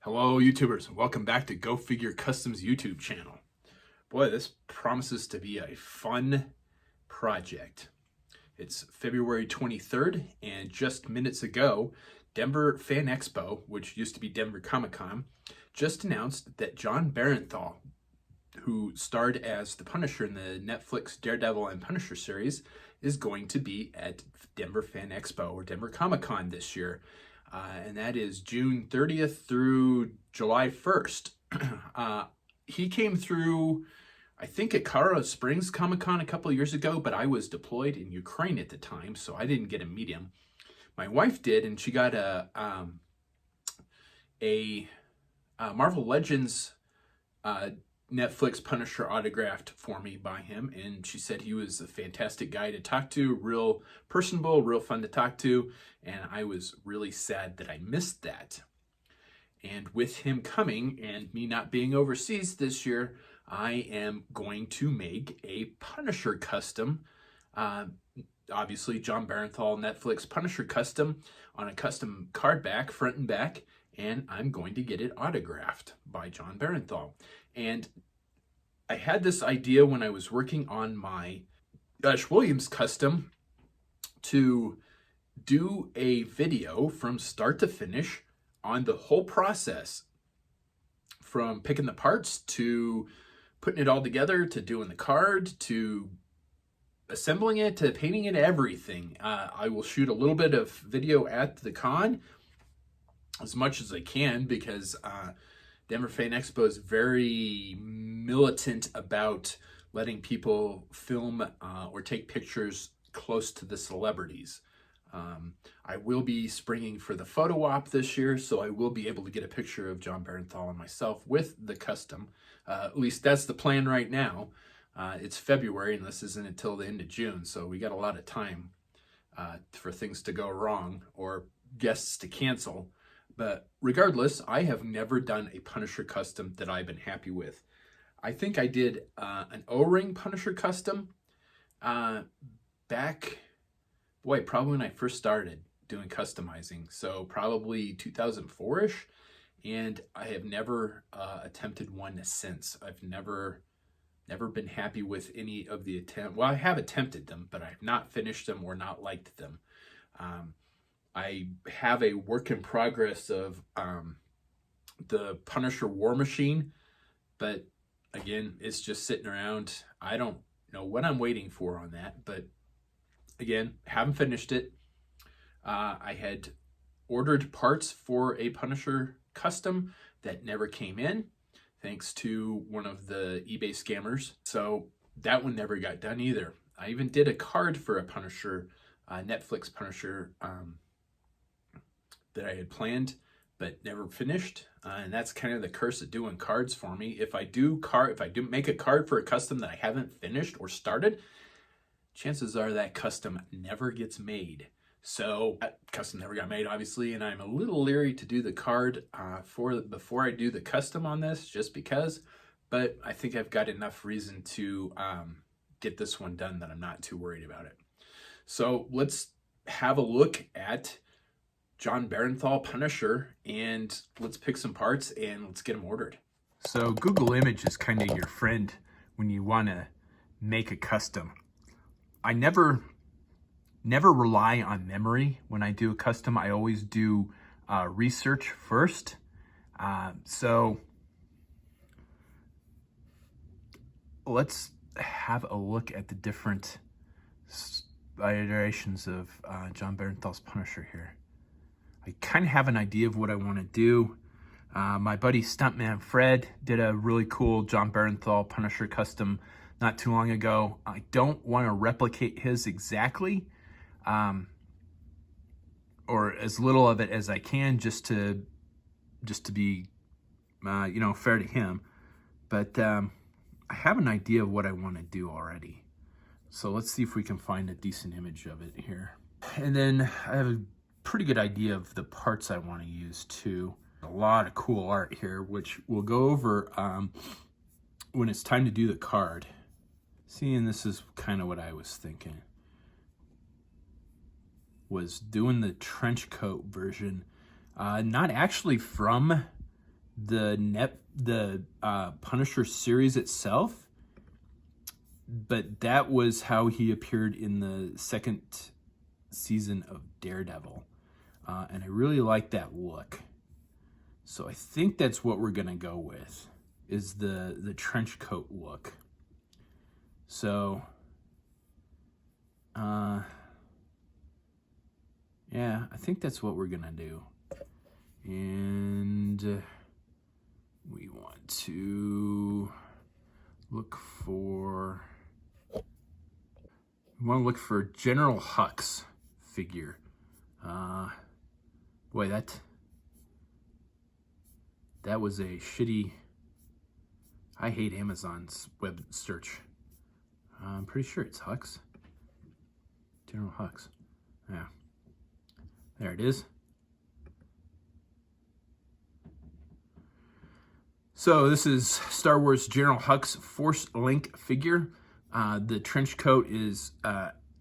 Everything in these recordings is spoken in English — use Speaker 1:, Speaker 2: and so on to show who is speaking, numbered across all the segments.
Speaker 1: Hello YouTubers, and welcome back to Go Figure Customs YouTube channel. Boy, this promises to be a fun project. It's February 23rd, and just minutes ago, Denver Fan Expo, which used to be Denver Comic-Con, just announced that Jon Berenthal, who starred as the Punisher in the Netflix Daredevil and Punisher series, is going to be at Denver Fan Expo or Denver Comic-Con this year. And that is June 30th through July 1st. He came through, I think, at Colorado Springs Comic-Con a couple of years ago, but I was deployed in Ukraine at the time, so I didn't get to meet him. My wife did, and she got a Marvel Legends Netflix Punisher autographed for me by him, and she said he was a fantastic guy to talk to, real personable, real fun to talk to, and I was really sad that I missed that. And with him coming and me not being overseas this year, I am going to make a Punisher custom, obviously Jon Berenthal Netflix Punisher custom on a custom card back, front and back, and I'm going to get it autographed by Jon Berenthal. And I had this idea when I was working on my Ash Williams custom to do a video from start to finish on the whole process, from picking the parts to putting it all together to doing the card to assembling it to painting it, everything. I will shoot a little bit of video at the con, as much as I can, because Denver Fan Expo is very militant about letting people film or take pictures close to the celebrities. I will be springing for the photo op this year, so I will be able to get a picture of Jon Berenthal and myself with the custom. At least that's the plan right now. It's February, and this isn't until the end of June, so we got a lot of time for things to go wrong or guests to cancel. But regardless, I have never done a Punisher custom that I've been happy with. I think I did an O-ring Punisher custom back, probably when I first started doing customizing. So probably 2004-ish. And I have never attempted one since. I've never been happy with any of the attempt. Well, I have attempted them, but I have not finished them or not liked them. I have a work in progress of the Punisher War Machine, but again, it's just sitting around. I don't know what I'm waiting for on that, but again, haven't finished it. I had ordered parts for a Punisher custom that never came in, thanks to one of the eBay scammers. So that one never got done either. I even did a card for a Punisher, Netflix Punisher, that I had planned but never finished, and that's kind of the curse of doing cards for me. If I do make a card for a custom that I haven't finished or started, chances are that custom never gets made. So that custom never got made, obviously, and I'm a little leery to do the card before I do the custom on this, just because. But I think I've got enough reason to get this one done that I'm not too worried about it. So let's have a look at Jon Berenthal Punisher, and let's pick some parts and let's get them ordered. So Google Image is kind of your friend when you want to make a custom. I never rely on memory when I do a custom. I always do research first. So let's have a look at the different iterations of Jon Berenthal's Punisher here. I kind of have an idea of what I want to do. My buddy Stuntman Fred did a really cool Jon Berenthal Punisher custom not too long ago. I don't want to replicate his exactly, or as little of it as I can, just to be, fair to him. But I have an idea of what I want to do already. So let's see if we can find a decent image of it here. And then I have a pretty good idea of the parts I want to use too. A lot of cool art here, which we'll go over when it's time to do the card. See, and this is kind of what I was thinking, was doing the trench coat version, not actually from the Punisher series itself, but that was how he appeared in the second season of Daredevil, and I really like that look. So I think that's what we're gonna go with, is the trench coat look. So, yeah, I think that's what we're gonna do. And we want to look for General Hux figure. Boy, that was a shitty. I hate Amazon's web search. I'm pretty sure it's Hux. General Hux. Yeah. There it is. So this is Star Wars General Hux Force Link figure. The trench coat is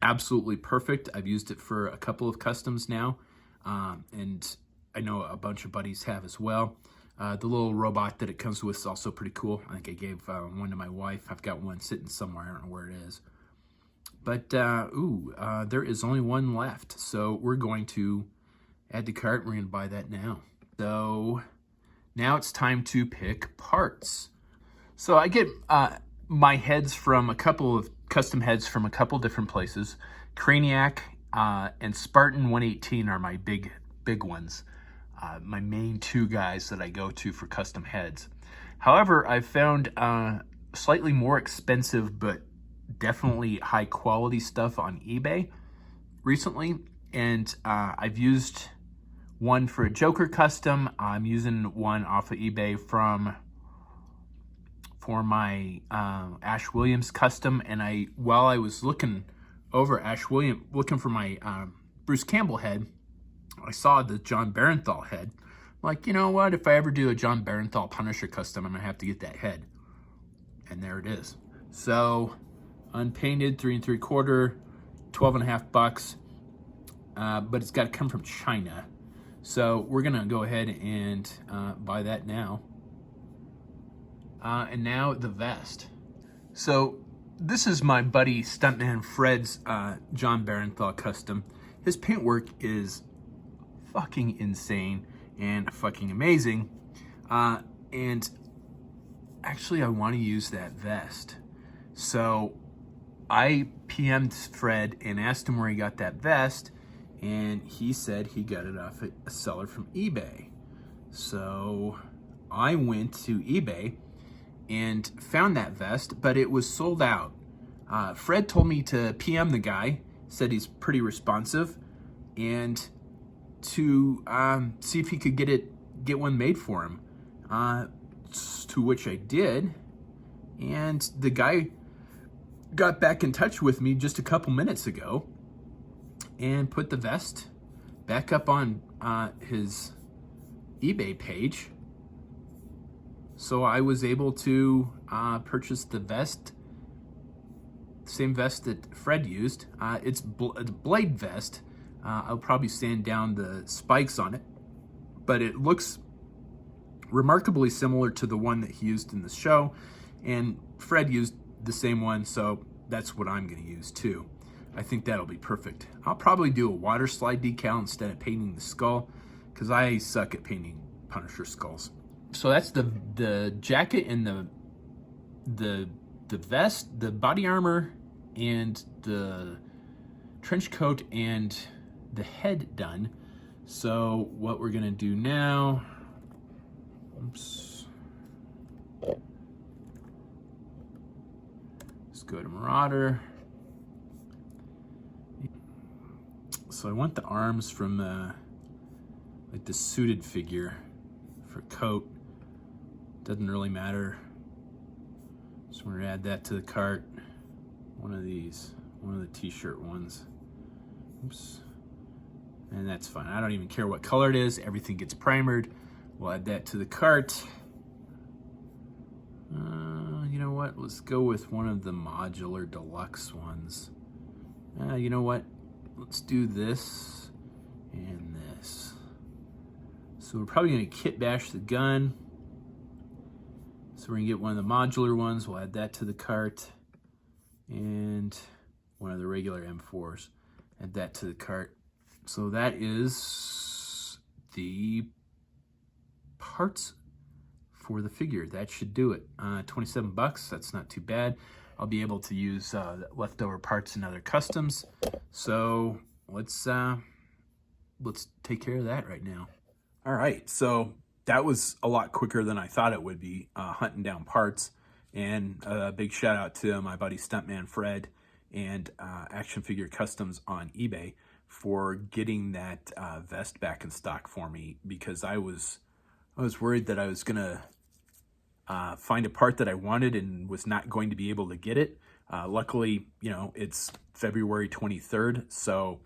Speaker 1: absolutely perfect. I've used it for a couple of customs now, and I know a bunch of buddies have as well. The little robot that it comes with is also pretty cool. I think I gave one to my wife. I've got one sitting somewhere. I don't know where it is. But, there is only one left. So we're going to add to cart. We're going to buy that now. So now it's time to pick parts. So I get my heads from a couple of custom heads from a couple different places. Craniac and Spartan 118 are my big ones. My main two guys that I go to for custom heads. However, I've found slightly more expensive but definitely high quality stuff on eBay recently, and I've used one for a Joker custom. I'm using one off of eBay for my Ash Williams custom, and while I was looking over looking for my Bruce Campbell head, I saw the Jon Berenthal head. I'm like, you know what? If I ever do a Jon Berenthal Punisher custom, I'm gonna have to get that head. And there it is. So, unpainted, 3 3/4, 12.5 bucks. But it's got to come from China. So we're gonna go ahead and buy that now. And now the vest. So this is my buddy Stuntman Fred's Jon Berenthal custom. His paintwork is fucking insane and fucking amazing. And actually I want to use that vest. So I PM'd Fred and asked him where he got that vest, and he said he got it off a seller from eBay. So I went to eBay and found that vest, but it was sold out. Fred told me to PM the guy, said he's pretty responsive, and to see if he could get one made for him, to which I did, and the guy got back in touch with me just a couple minutes ago and put the vest back up on his eBay page. So I was able to purchase the vest, same vest that Fred used. It's a blade vest. I'll probably sand down the spikes on it, but it looks remarkably similar to the one that he used in the show, and Fred used the same one, so that's what I'm going to use too. I think that'll be perfect. I'll probably do a water slide decal instead of painting the skull, because I suck at painting Punisher skulls. So that's the jacket and the vest, the body armor, and the trench coat and the head done. So what we're gonna do now, oops, let's go to Marauder. So I want the arms from like the suited figure for coat. Doesn't really matter. So we're gonna add that to the cart. One of these, one of the t-shirt ones. Oops. And that's fine. I don't even care what color it is. Everything gets primered. We'll add that to the cart. You know what? Let's go with one of the modular deluxe ones. You know what? Let's do this and this. So we're probably gonna kit bash the gun. So we're gonna get one of the modular ones. We'll add that to the cart. And one of the regular M4s. Add that to the cart. So that is the parts for the figure. That should do it. 27 bucks, that's not too bad. I'll be able to use leftover parts in other customs. So let's take care of that right now. All right, so that was a lot quicker than I thought it would be, hunting down parts. And a big shout out to my buddy Stuntman Fred and Action Figure Customs on eBay for getting that vest back in stock for me, because I was worried that I was gonna find a part that I wanted and was not going to be able to get it. Luckily, you know, it's February 23rd, so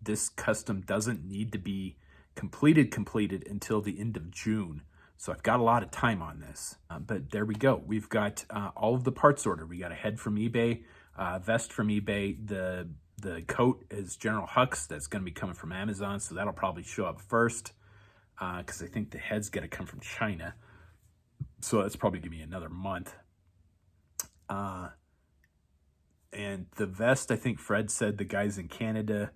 Speaker 1: this custom doesn't need to be completed until the end of June. So I've got a lot of time on this, but there we go. We've got all of the parts ordered. We got a head from eBay, vest from eBay. The coat is General Hux. That's going to be coming from Amazon, so that'll probably show up first, because I think the head's going to come from China. So that's probably going to be another month. And the vest, I think Fred said the guys in Canada,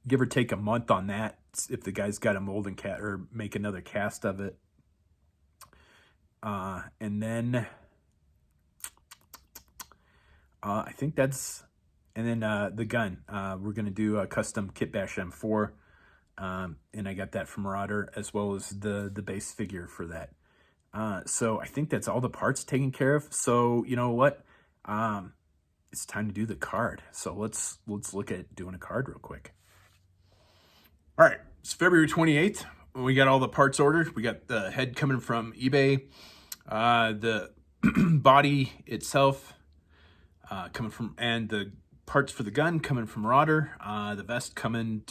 Speaker 1: give or take a month on that, if the guy's got a mold and or make another cast of it. And then I think that's, and then the gun. We're going to do a custom Kit Bash M4, and I got that from Marauder, as well as the base figure for that. So I think that's all the parts taken care of. So you know what? It's time to do the card. So let's look at doing a card real quick. All right, it's February 28th. We got all the parts ordered. We got the head coming from eBay, the body itself coming from, and the parts for the gun coming from Marauder. The vest coming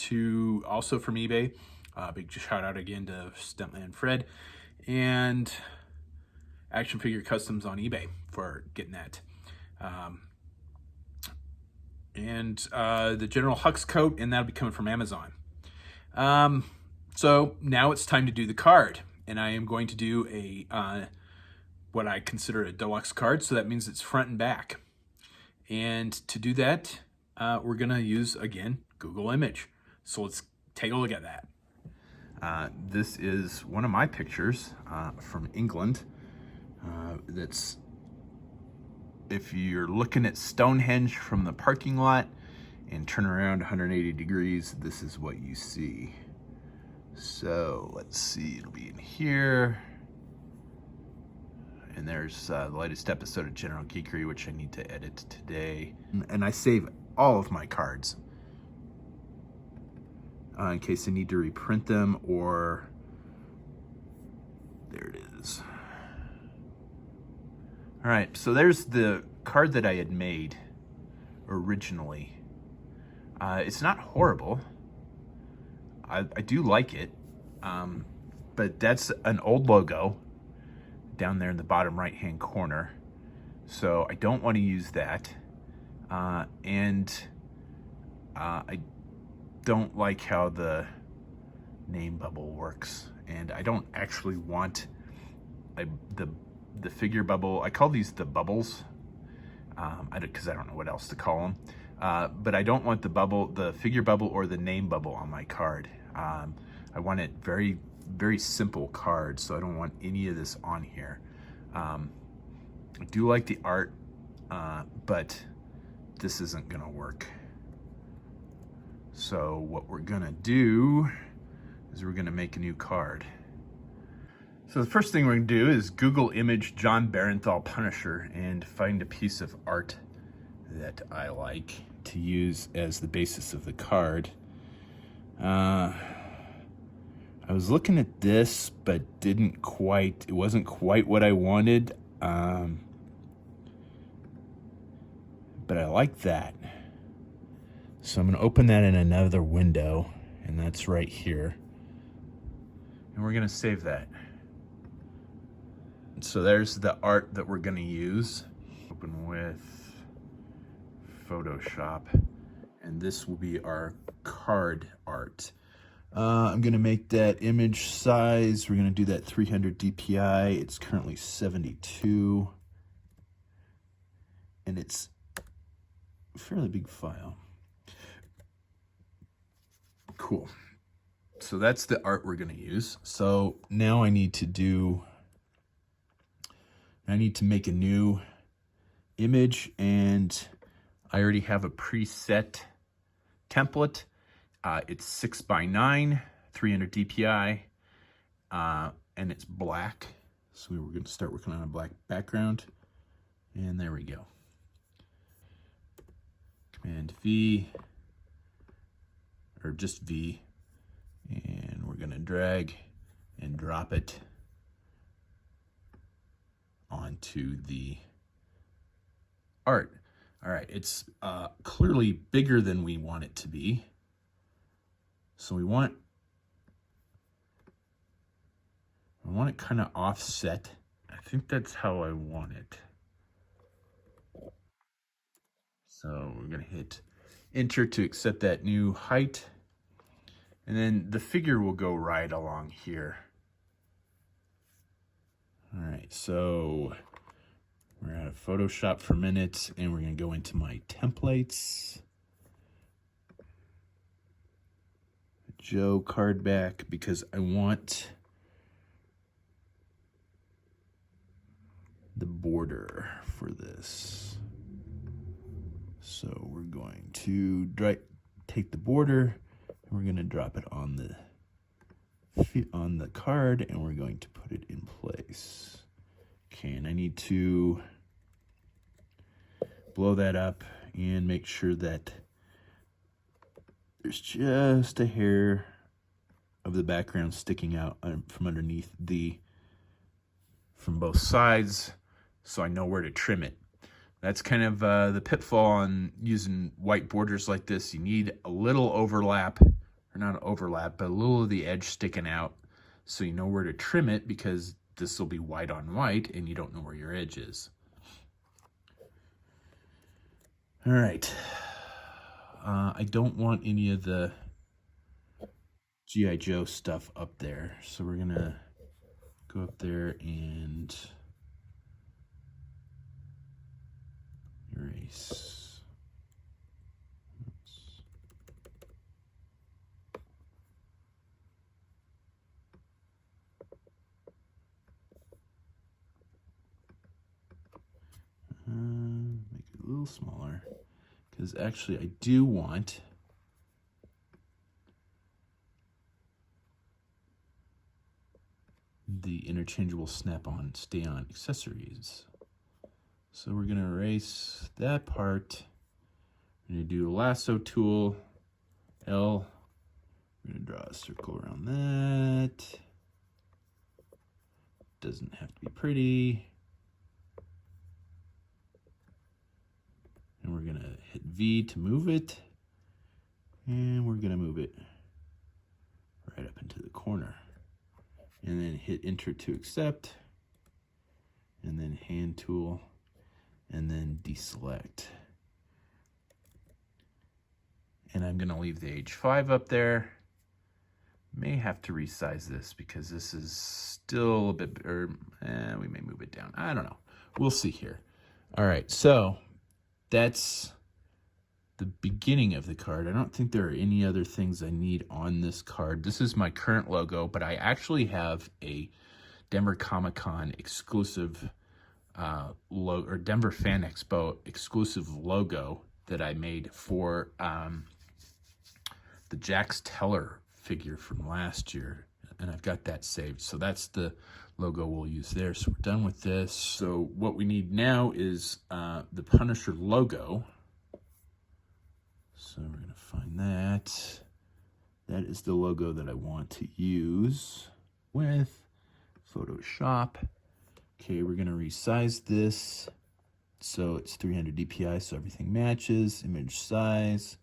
Speaker 1: also from eBay. Big shout out again to Stuntman Fred and Action Figure Customs on eBay for getting that. And the General Hux coat, and that'll be coming from Amazon. So now it's time to do the card, and I am going to do a what I consider a deluxe card. So that means it's front and back. And to do that, we're gonna use, again, Google Image. So let's take a look at that. This is one of my pictures from England. That's, if you're looking at Stonehenge from the parking lot and turn around 180 degrees, this is what you see. So let's see, it'll be in here. And there's the latest episode of General Geekery, which I need to edit today. And I save all of my cards in case I need to reprint them, or there it is. All right, so there's the card that I had made originally. It's not horrible. I do like it, but that's an old logo down there in the bottom right-hand corner. So I don't want to use that. And I don't like how the name bubble works. And I don't actually want the figure bubble. I call these the bubbles, because I don't know what else to call them. But I don't want the figure bubble or the name bubble on my card. I want it very, very simple card, so I don't want any of this on here. I do like the art, but this isn't gonna work. So what we're gonna do is we're gonna make a new card. So the first thing we're gonna do is Google image Jon Berenthal Punisher and find a piece of art that I like to use as the basis of the card. I was looking at this, but it wasn't quite what I wanted. But I like that. So I'm gonna open that in another window, and that's right here. And we're gonna save that. So there's the art that we're gonna use. Open with Photoshop, and this will be our card art.
Speaker 2: I'm going to make that image size. We're going to do that 300 DPI. It's currently 72. And it's a fairly big file. Cool. So that's the art we're going to use. So now I need to make a new image, and I already have a preset template. It's 6x9, 300 DPI, and it's black. So we were going to start working on a black background, and there we go. Command V, or just V, and we're going to drag and drop it onto the art. All right, it's clearly bigger than we want it to be. So I want it kind of offset. I think that's how I want it. So we're gonna hit Enter to accept that new height. And then the figure will go right along here. All right, so we're out of Photoshop for a minute, and we're gonna go into my templates. Joe card back, because I want the border for this. So we're going to take the border, and we're going to drop it on the card, and we're going to put it in place. Okay, and I need to blow that up and make sure that there's just a hair of the background sticking out from underneath from both sides, so I know where to trim it. That's kind of the pitfall on using white borders like this. You need a little overlap, or not overlap, but a little of the edge sticking out, so you know where to trim it, because this will be white on white and you don't know where your edge is. All right. I don't want any of the G.I. Joe stuff up there, so we're gonna go up there and erase. Oops. Make it a little smaller, because actually I do want the interchangeable snap-on stay-on accessories. So we're going to erase that part. We're going to do a lasso tool, L. We're going to draw a circle around that. Doesn't have to be pretty. And we're going to hit V to move it. And we're going to move it right up into the corner. And then hit Enter to accept. And then hand tool. And then deselect. And I'm going to leave the H5 up there. May have to resize this because this is still a bit, we may move it down. I don't know. We'll see here. All right, so that's the beginning of the card. I don't think there are any other things I need on this card. This is my current logo, but I actually have a Denver Comic-Con exclusive logo, or Denver Fan Expo exclusive logo that I made for the Jax Teller figure from last year, and I've got that saved. So that's the logo we'll use there. So we're done with this. So what we need now is the Punisher logo. So we're going to find that. That is the logo that I want to use with Photoshop. Okay, we're going to resize this so it's 300 DPI, so everything matches. Image size,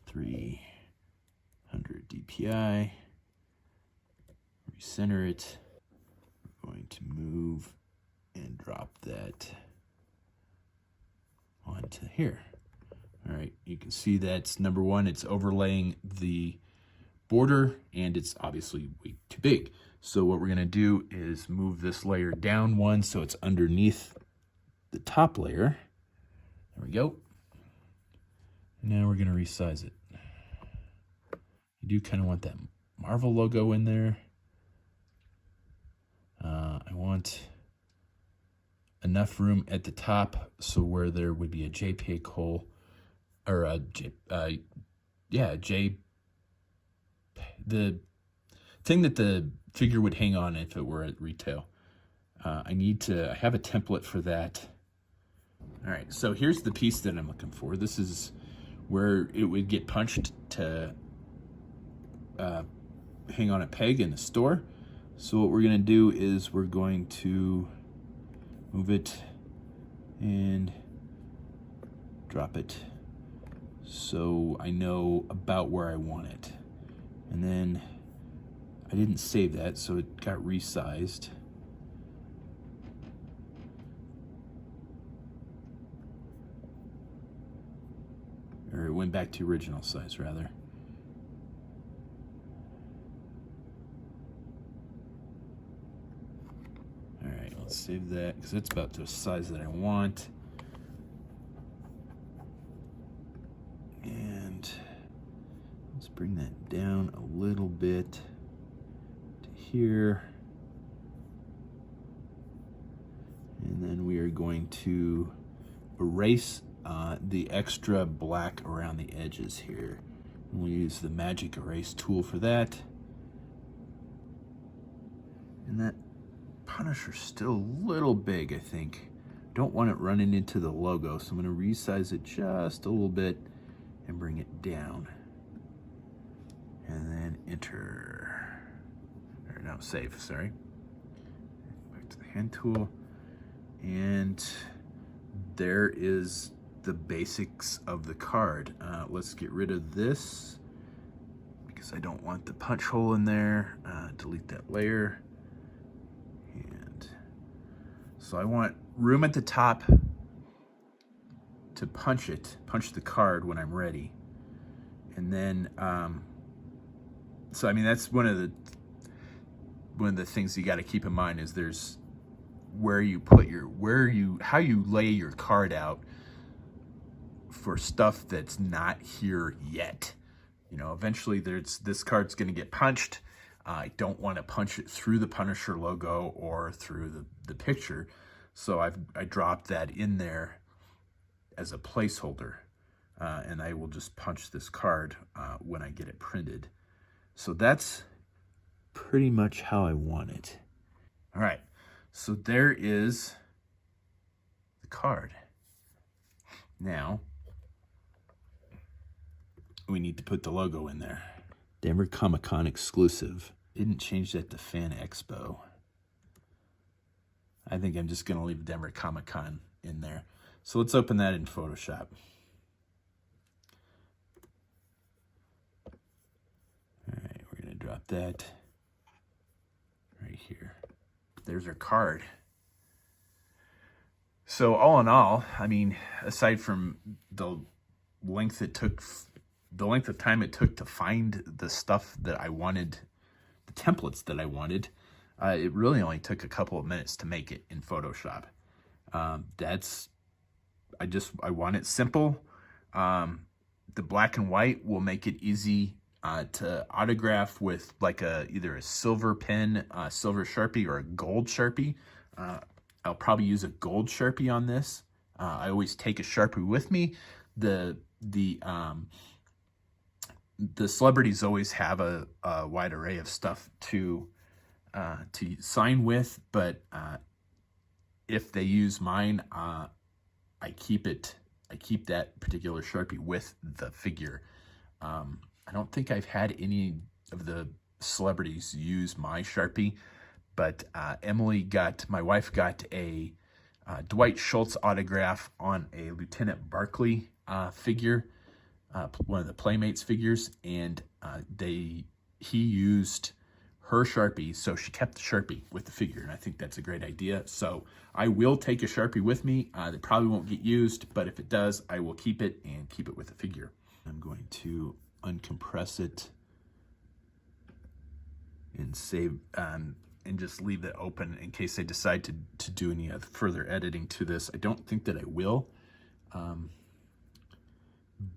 Speaker 2: 300 DPI. Recenter it. We're going to move and drop that onto here. All right, you can see that's number one, it's overlaying the border, and it's obviously way too big. So what we're gonna do is move this layer down one so it's underneath the top layer. There we go. Now we're gonna resize it. You do kind of want that Marvel logo in there. I want enough room at the top so where there would be a JPEG hole, or a the thing that the figure would hang on if it were at retail. I have a template for that. All right, so here's the piece that I'm looking for. This is where it would get punched to hang on a peg in the store. So what we're gonna do is we're going to move it and drop it so I know about where I want it. And then I didn't save that, so it got resized. Or it went back to original size, rather. All right, let's save that because it's about the size that I want. And let's bring that down a little bit to here. And then we are going to erase the extra black around the edges here. And we'll use the magic erase tool for that. And that Punisher's still a little big, I think. Don't want it running into the logo, so I'm going to resize it just a little bit and bring it down. And then enter. Or no, save, sorry. Back to the hand tool. And there is the basics of the card. Let's get rid of this because I don't want the punch hole in there. Delete that layer. And so I want room at the top to punch the card when I'm ready. And then, so I mean, that's one of the things you got to keep in mind is there's where you put how you lay your card out for stuff that's not here yet. You know, eventually this card's going to get punched. I don't want to punch it through the Punisher logo or through the picture. So I dropped that in there as a placeholder. And I will just punch this card when I get it printed. So that's pretty much how I want it. All right, so there is the card. Now, we need to put the logo in there. Denver Comic-Con exclusive. Didn't change that to Fan Expo. I think I'm just gonna leave Denver Comic-Con in there. So let's open that in Photoshop. All right, we're gonna drop that right here. There's our card. So all in all, I mean, aside from the length of time it took to find the stuff that I wanted, the templates that I wanted, it really only took a couple of minutes to make it in Photoshop. I want it simple. The black and white will make it easy to autograph with like either a silver pen, silver Sharpie, or a gold Sharpie. I'll probably use a gold Sharpie on this. I always take a Sharpie with me. The celebrities always have a wide array of stuff to sign with, but if they use mine, I keep that particular Sharpie with the figure. I don't think I've had any of the celebrities use my Sharpie, but my wife got a Dwight Schultz autograph on a Lieutenant Barkley figure, one of the Playmates figures, and he used her Sharpie, so she kept the Sharpie with the figure, and I think that's a great idea. So I will take a Sharpie with me. That probably won't get used, but if it does, I will keep it and keep it with the figure. I'm going to uncompress it and save and just leave it open in case I decide to do any further editing to this. I don't think that I will,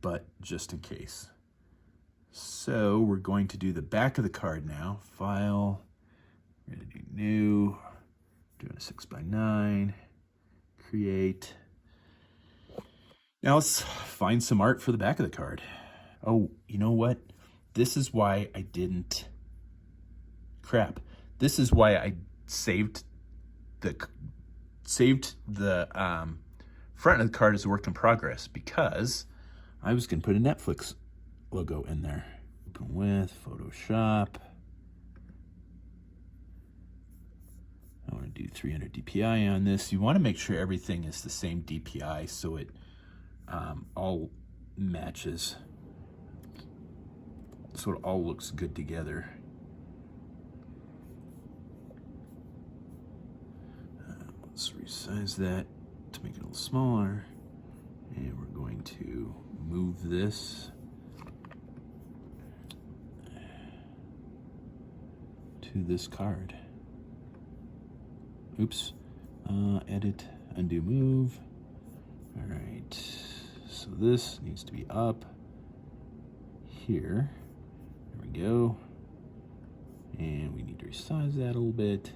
Speaker 2: but just in case. So we're going to do the back of the card now. File, we're gonna do new, doing a 6x9, create. Now let's find some art for the back of the card. Oh, you know what? This is why I didn't, crap. This is why I saved the front of the card as a work in progress, because I was gonna put a Netflix logo in there. Open with Photoshop. I want to do 300 DPI on this. You want to make sure everything is the same DPI so it all matches, so it all looks good together. Let's resize that to make it a little smaller, and we're going to move this to this card. Oops. Edit, undo, move. All right. So this needs to be up here. There we go. And we need to resize that a little bit.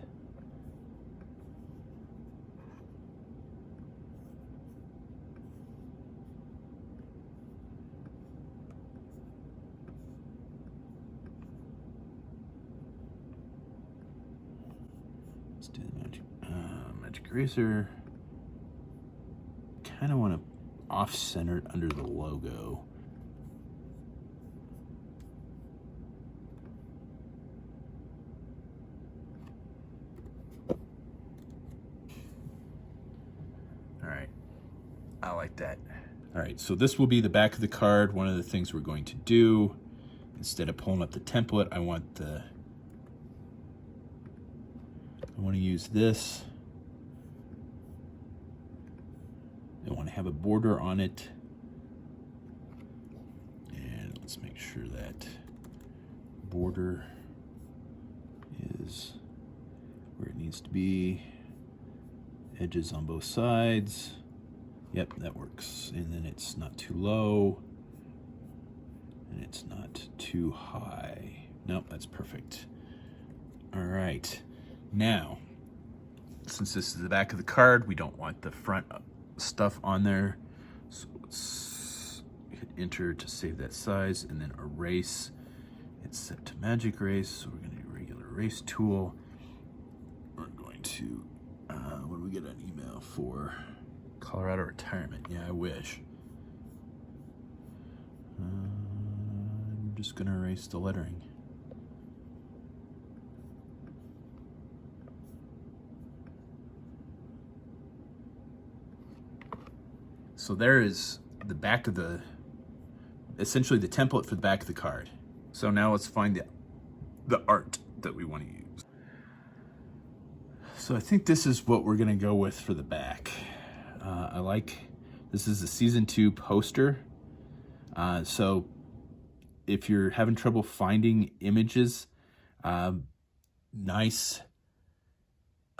Speaker 2: Let's do the magic eraser. Kind of want to off-center it under the logo. All right, I like that. All right, so this will be the back of the card. One of the things we're going to do, instead of pulling up the template, I want to use this. I want to have a border on it. And let's make sure that border is where it needs to be. Edges on both sides. Yep, that works. And then it's not too low. And it's not too high. Nope, that's perfect. All right. Now, since this is the back of the card, we don't want the front stuff on there. So let's hit enter to save that size and then erase. It's set to magic erase, so we're going to do regular erase tool. We're going to, what do we get an email for? Colorado retirement. Yeah, I wish. I'm just going to erase the lettering. So there is the back of the, essentially the template for the back of the card. So now let's find the art that we want to use. So I think this is what we're gonna go with for the back. I like, this is the season 2 poster. So if you're having trouble finding images, nice.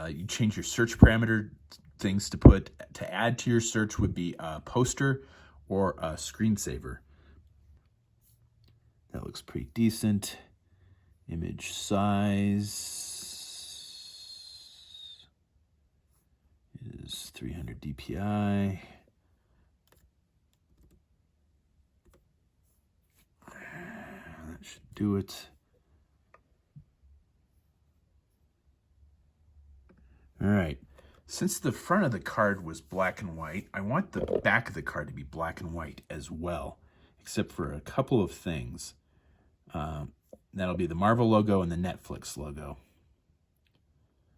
Speaker 2: You change your search parameter. Things to add to your search would be a poster or a screensaver. That looks pretty decent. Image size is 300 DPI. That should do it. All right. Since the front of the card was black and white, I want the back of the card to be black and white as well, except for a couple of things. That'll be the Marvel logo and the Netflix logo.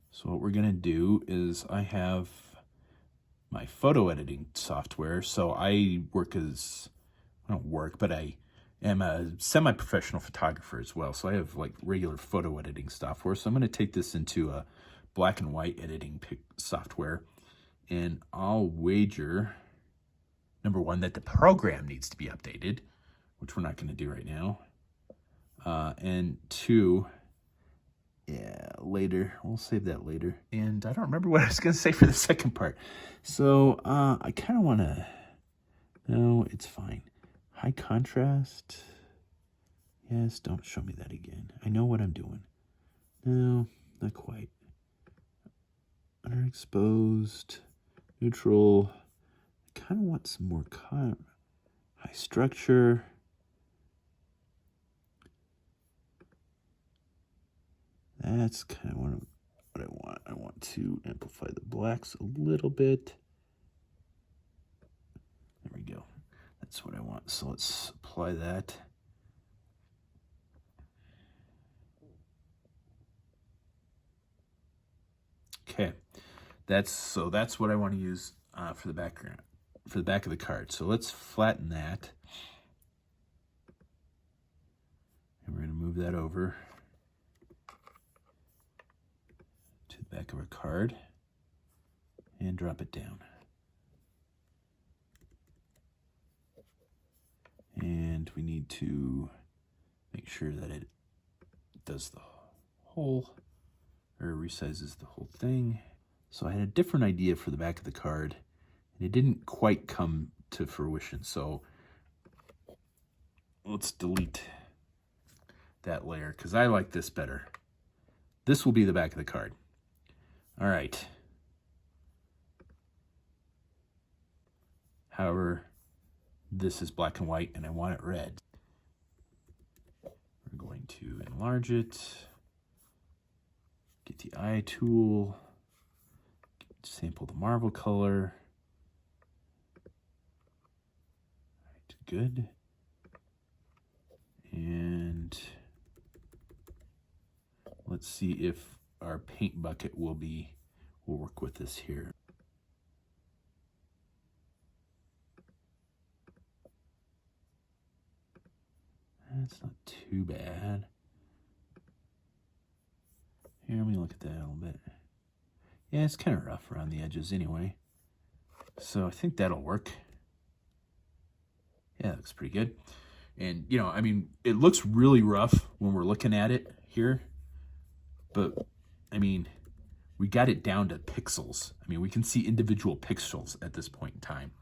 Speaker 2: So what we're going to do is I have my photo editing software. So I don't work, but I am a semi-professional photographer as well, so I have like regular photo editing software. So I'm going to take this into a black and white editing software, and I'll wager, number one, that the program needs to be updated, which we're not going to do right now, and two, yeah, later. We'll save that later. And I don't remember what I was going to say for the second part. So I kind of want to... No, it's fine. High contrast. Yes, don't show me that again. I know what I'm doing. No, not quite. Underexposed. Neutral. I kind of want some more high structure. That's kind of what I want. I want to amplify the blacks a little bit. There we go. That's what I want. So let's apply that. Okay. That's what I want to use for the background, for the back of the card. So let's flatten that. And we're going to move that over to the back of our card and drop it down. And we need to make sure that it does the whole, or resizes the whole thing. So I had a different idea for the back of the card, and it didn't quite come to fruition. So let's delete that layer, because I like this better. This will be the back of the card. All right. However, this is black and white, and I want it red. We're going to enlarge it, get the eye tool, sample the Marvel color. All right, good. And let's see if our paint bucket will work with this here. That's not too bad. Here, let me look at that a little bit. Yeah, it's kind of rough around the edges anyway. So I think that'll work. Yeah, that looks pretty good. And, you know, I mean, it looks really rough when we're looking at it here. But, I mean, we got it down to pixels. I mean, we can see individual pixels at this point in time.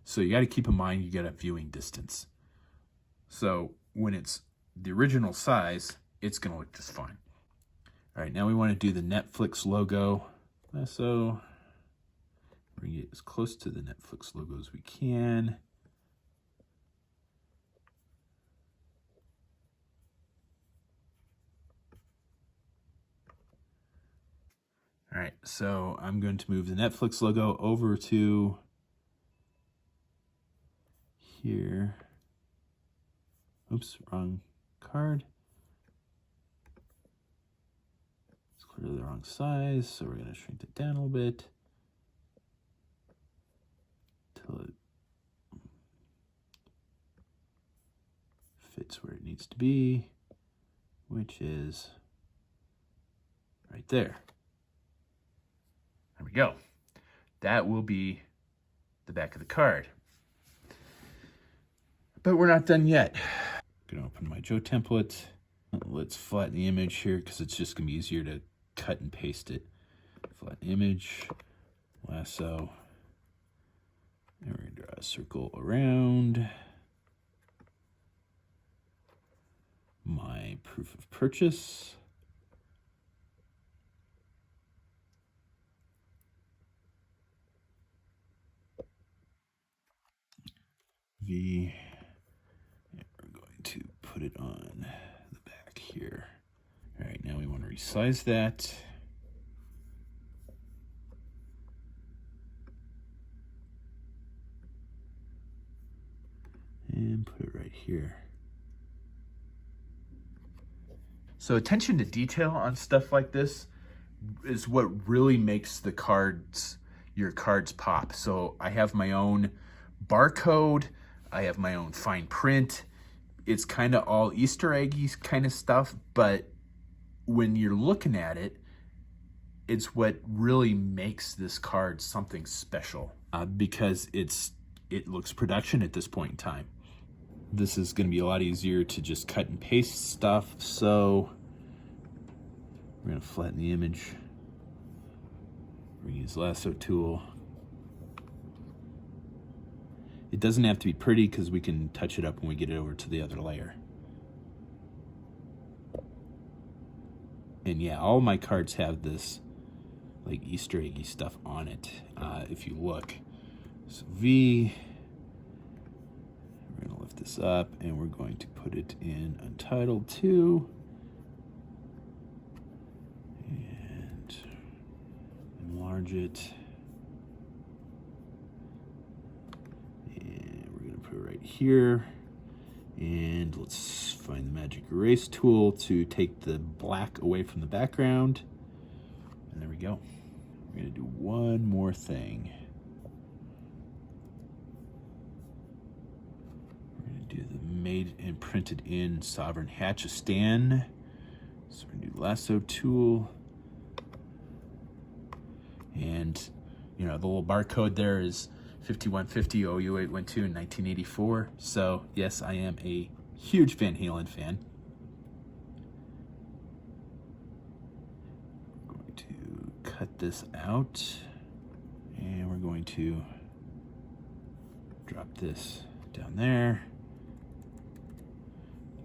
Speaker 2: So you got to keep in mind you got a viewing distance. So when it's the original size, it's going to look just fine. All right, now we want to do the Netflix logo. So bring it as close to the Netflix logo as we can. All right, so I'm going to move the Netflix logo over to here. Oops, wrong card. It's clearly the wrong size, so we're going to shrink it down a little bit until it fits where it needs to be, which is right there. There we go. That will be the back of the card. But we're not done yet. I'm going to open my Joe template. Let's flatten the image here because it's just going to be easier to cut and paste it. Flatten image, lasso. And we're going to draw a circle around my proof of purchase. V. And we're going to put it on the back here. All right, now we want to resize that. And put it right here. So attention to detail on stuff like this is what really makes the cards, your cards pop. So I have my own barcode. I have my own fine print. it's kind of all Easter eggy kind of stuff, but when you're looking at it, it's what really makes this card something special, because it looks production at this point in time. This is going to be a lot easier to just cut and paste stuff, so we're going to flatten the image. We're going to use lasso tool. It doesn't have to be pretty because we can touch it up when we get it over to the other layer. And yeah, all my cards have this like Easter eggy stuff on it, if you look. So V, we're gonna lift this up and we're going to put it in Untitled 2. And enlarge it. And we're gonna put it right here. And let's find the magic erase tool to take the black away from the background. And there we go. We're gonna do one more thing. We're gonna do the made and printed in Sovereign Hatchistan. So we're gonna do lasso tool. And you know, the little barcode there is 5150 OU812 in 1984. So yes, I am a huge Van Halen fan. Cut this out, and we're going to drop this down there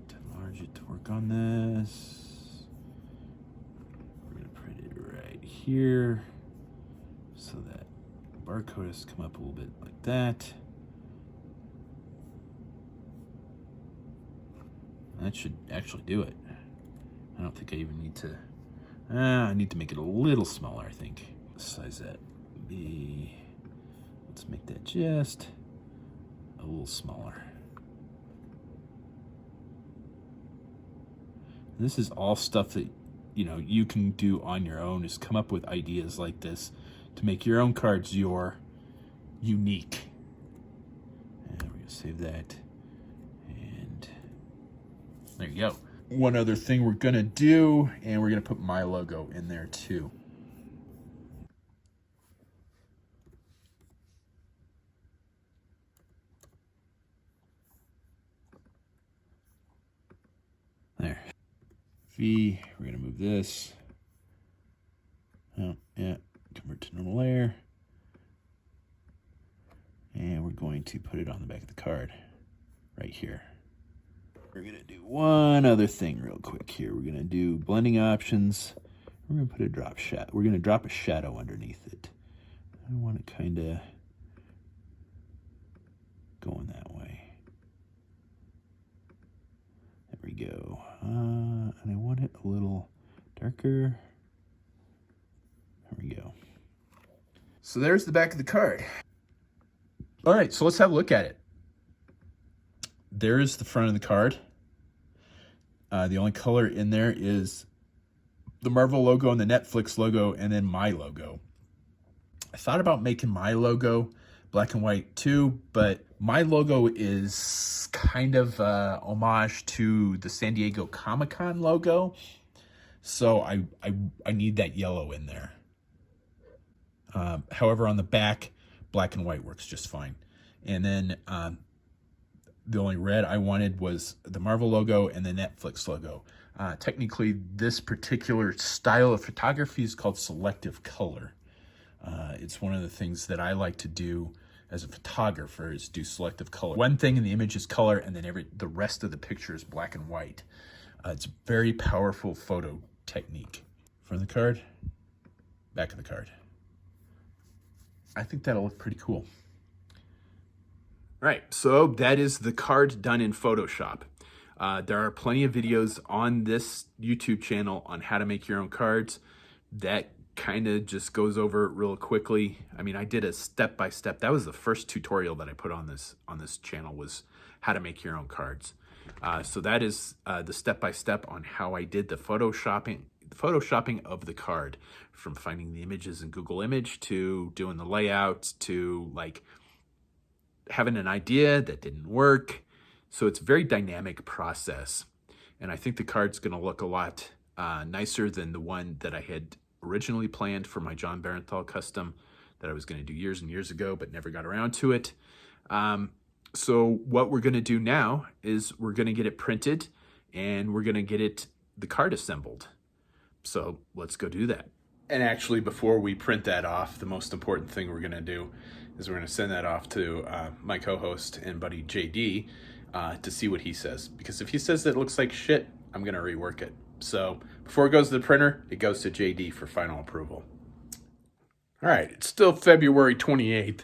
Speaker 2: to enlarge it to work on this. We're going to print it right here so that barcode has to come up a little bit like that. That should actually do it. I don't think I even need to. I need to make it a little smaller, I think. Size that be. Let's make that just a little smaller. This is all stuff that, you know, you can do on your own, is come up with ideas like this to make your own cards your unique. And we're gonna save that. And there you go. One other thing we're gonna do, and we're gonna put my logo in there too. There. V, we're gonna move this. Oh, yeah, convert to normal layer. And we're going to put it on the back of the card, right here. We're gonna do one other thing real quick here. We're gonna do blending options. We're gonna put a drop shadow. We're gonna drop a shadow underneath it. I want it kind of going that way. There we go. And I want it a little darker. There we go. So there's the back of the card. All right, so let's have a look at it. There's the front of the card. The only color in there is the Marvel logo and the Netflix logo, and then my logo. I thought about making my logo black and white too, but my logo is kind of homage to the San Diego Comic-Con logo. So I need that yellow in there. However, on the back, black and white works just fine. And then the only red I wanted was the Marvel logo and the Netflix logo. Technically, this particular style of photography is called selective color. It's one of the things that I like to do as a photographer, is do selective color. One thing in the image is color, and then the rest of the picture is black and white. It's a very powerful photo technique. Front of the card, back of the card. I think that'll look pretty cool.
Speaker 1: Right, so that is the card done in Photoshop. There are plenty of videos on this YouTube channel on how to make your own cards. That kind of just goes over it real quickly. I mean, I did a step-by-step. That was the first tutorial that I put on this channel, was how to make your own cards. So that is the step-by-step on how I did the photoshopping of the card, from finding the images in Google Image to doing the layout to like having an idea that didn't work, So it's a very dynamic process. And I think the card's going to look a lot nicer than the one that I had originally planned for my Jon Berenthal custom that I was going to do years and years ago, but never got around to it. So what we're going to do now is we're going to get it printed and we're going to get the card assembled. So let's go do that. And actually, before we print that off, the most important thing we're going to do is we're going to send that off to my co-host and buddy JD to see what he says. Because if he says that it looks like shit, I'm going to rework it. So before it goes to the printer, it goes to JD for final approval. All right, it's still February 28th,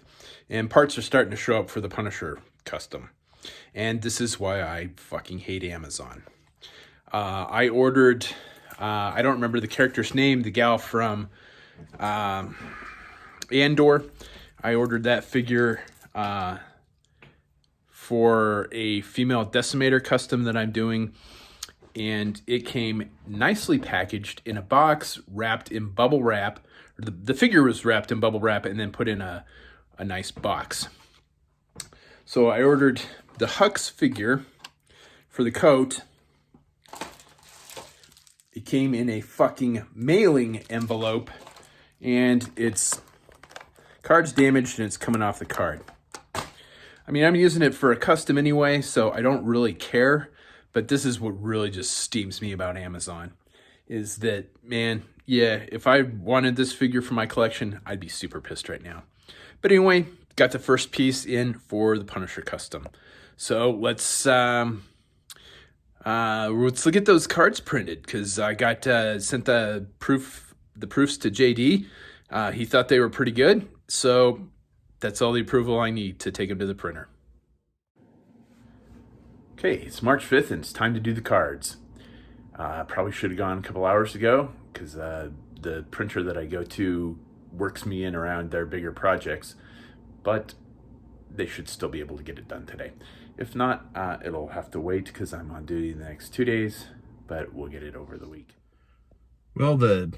Speaker 1: and parts are starting to show up for the Punisher custom. And this is why I fucking hate Amazon. I ordered, I don't remember the character's name, the gal from Andor. I ordered that figure for a female Decimator custom that I'm doing. And it came nicely packaged in a box, wrapped in bubble wrap. The figure was wrapped in bubble wrap and then put in a nice box. So I ordered the Hux figure for the coat. It came in a fucking mailing envelope, and its card's damaged and it's coming off the card. I mean, I'm using it for a custom anyway, so I don't really care. But this is what really just steams me about Amazon, is that, man, yeah, if I wanted this figure for my collection, I'd be super pissed right now. But anyway, got the first piece in for the Punisher custom. So let's look at those cards printed, because I got sent the proofs to JD. He thought they were pretty good, so that's all the approval I need to take them to the printer. Okay, it's March 5th and it's time to do the cards. Probably should have gone a couple hours ago, because the printer that I go to works me in around their bigger projects, but they should still be able to get it done today. If not, it'll have to wait because I'm on duty the next 2 days, but we'll get it over the week.
Speaker 2: Well, the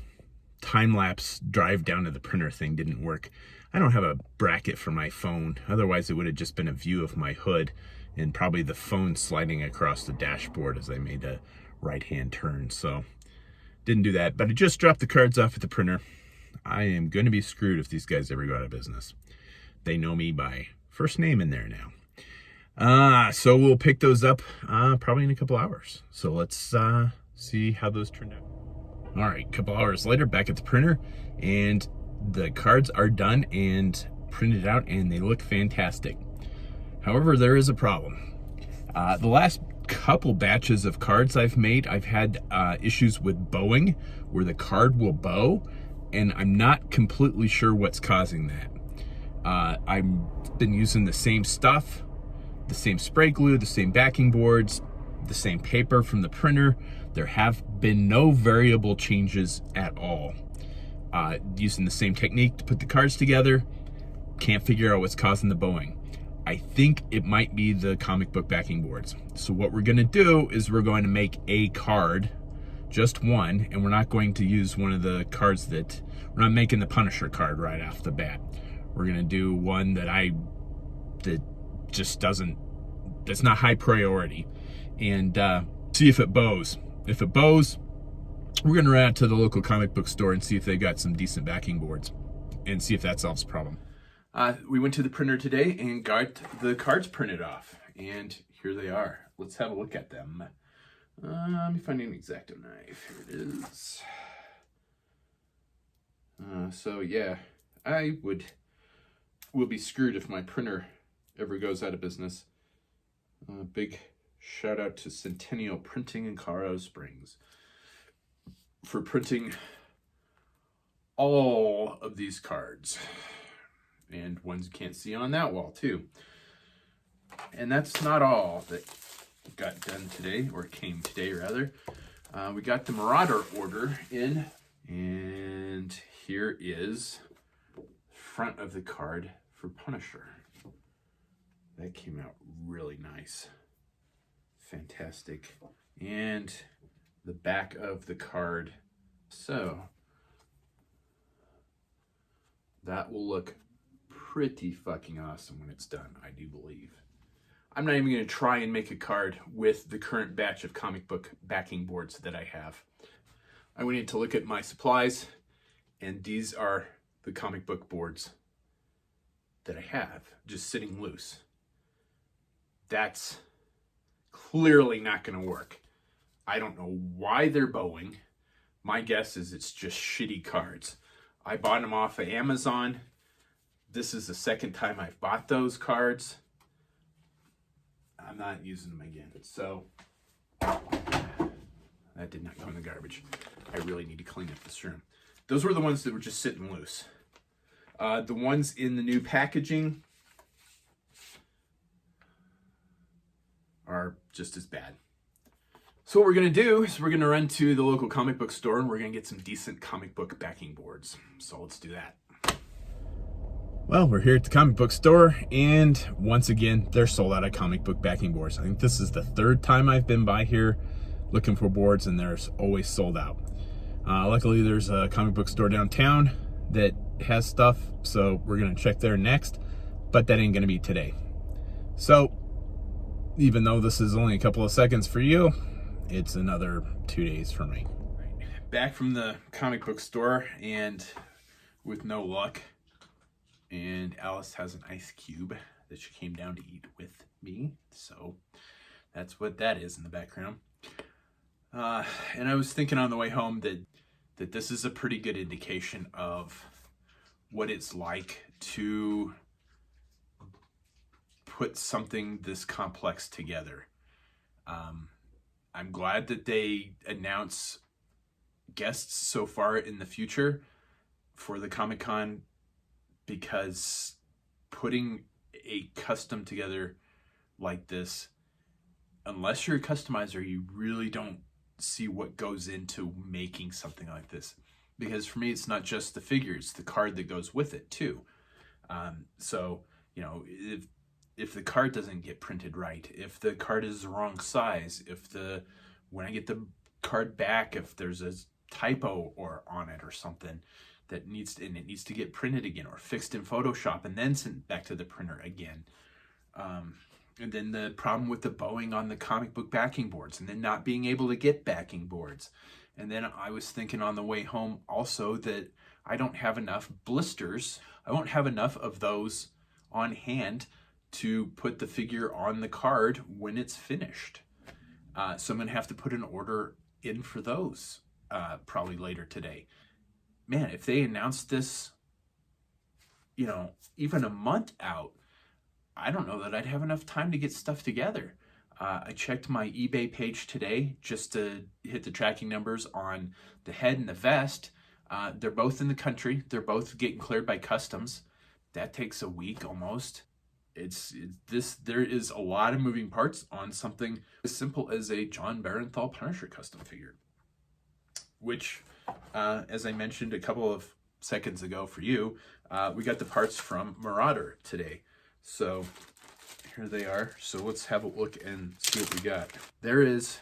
Speaker 2: time-lapse drive down to the printer thing didn't work. I don't have a bracket for my phone. Otherwise, it would have just been a view of my hood and probably the phone sliding across the dashboard as I made a right-hand turn. So didn't do that, but I just dropped the cards off at the printer. I am going to be screwed if these guys ever go out of business. They know me by first name in there now. So we'll pick those up probably in a couple hours. So let's see how those turned out. All right, a couple hours later, back at the printer, and the cards are done and printed out, and they look fantastic. However, there is a problem. The last couple batches of cards I've made, I've had issues with bowing, where the card will bow, and I'm not completely sure what's causing that. I've been using the same stuff, the same spray glue, the same backing boards, the same paper from the printer. There have been no variable changes at all. Using the same technique to put the cards together, can't figure out what's causing the bowing. I think it might be the comic book backing boards. So what we're gonna do is we're going to make a card, just one, and we're not going to use one of the cards we're not making the Punisher card right off the bat. We're gonna do one that just that's not high priority, and see if it bows. If it bows, we're gonna run out to the local comic book store and see if they've got some decent backing boards and see if that solves the problem. We went to the printer today and got the cards printed off, and here they are. Let's have a look at them. Let me find an X-Acto knife. Here it is. So yeah, I will be screwed if my printer ever goes out of business. Big shout out to Centennial Printing in Colorado Springs for printing all of these cards. And ones you can't see on that wall too. And that's not all that got done today, or came today rather. We got the Marauder order in, and here is front of the card for Punisher. That came out really nice. Fantastic. And the back of the card. So that will look pretty fucking awesome when it's done, I do believe.
Speaker 1: I'm not even going to try and make a card with the current batch of comic book backing boards that I have. I went in to look at my supplies, and these are the comic book boards that I have, just sitting loose. That's clearly not going to work. I don't know why they're bowing. My guess is it's just shitty cards. I bought them off of Amazon. This is the second time I've bought those cards. I'm not using them again. So that did not go in the garbage. I really need to clean up this room. Those were the ones that were just sitting loose. The ones in the new packaging are just as bad. So what we're going to do is we're going to run to the local comic book store and we're going to get some decent comic book backing boards. So let's do that. Well, we're here at the comic book store, and once again, they're sold out of comic book backing boards. I think this is the third time I've been by here looking for boards, and they're always sold out. Luckily, there's a comic book store downtown that has stuff, so we're going to check there next, but that ain't going to be today. So, even though this is only a couple of seconds for you, it's another 2 days for me. Back from the comic book store, and with no luck. And Alice has an ice cube that she came down to eat with me. So that's what that is in the background. And I was thinking on the way home that this is a pretty good indication of what it's like to put something this complex together. I'm glad that they announce guests so far in the future for the Comic-Con, because putting a custom together like this, unless you're a customizer, you really don't see what goes into making something like this. Because for me, it's not just the figure, it's the card that goes with it too. So, you know, if the card doesn't get printed right, if the card is the wrong size, when I get the card back, if there's a typo or on it or something, that needs to get printed again or fixed in Photoshop and then sent back to the printer again. And then the problem with the bowing on the comic book backing boards, and then not being able to get backing boards. And then I was thinking on the way home also that I don't have enough blisters. I won't have enough of those on hand to put the figure on the card when it's finished. So I'm gonna have to put an order in for those probably later today. Man, if they announced this, you know, even a month out, I don't know that I'd have enough time to get stuff together. I checked my eBay page today just to hit the tracking numbers on the head and the vest. They're both in the country. They're both getting cleared by customs. That takes a week almost. There is a lot of moving parts on something as simple as a Jon Berenthal Punisher custom figure, which, as I mentioned a couple of seconds ago for you, we got the parts from Marauder today. So here they are. So let's have a look and see what we got. There is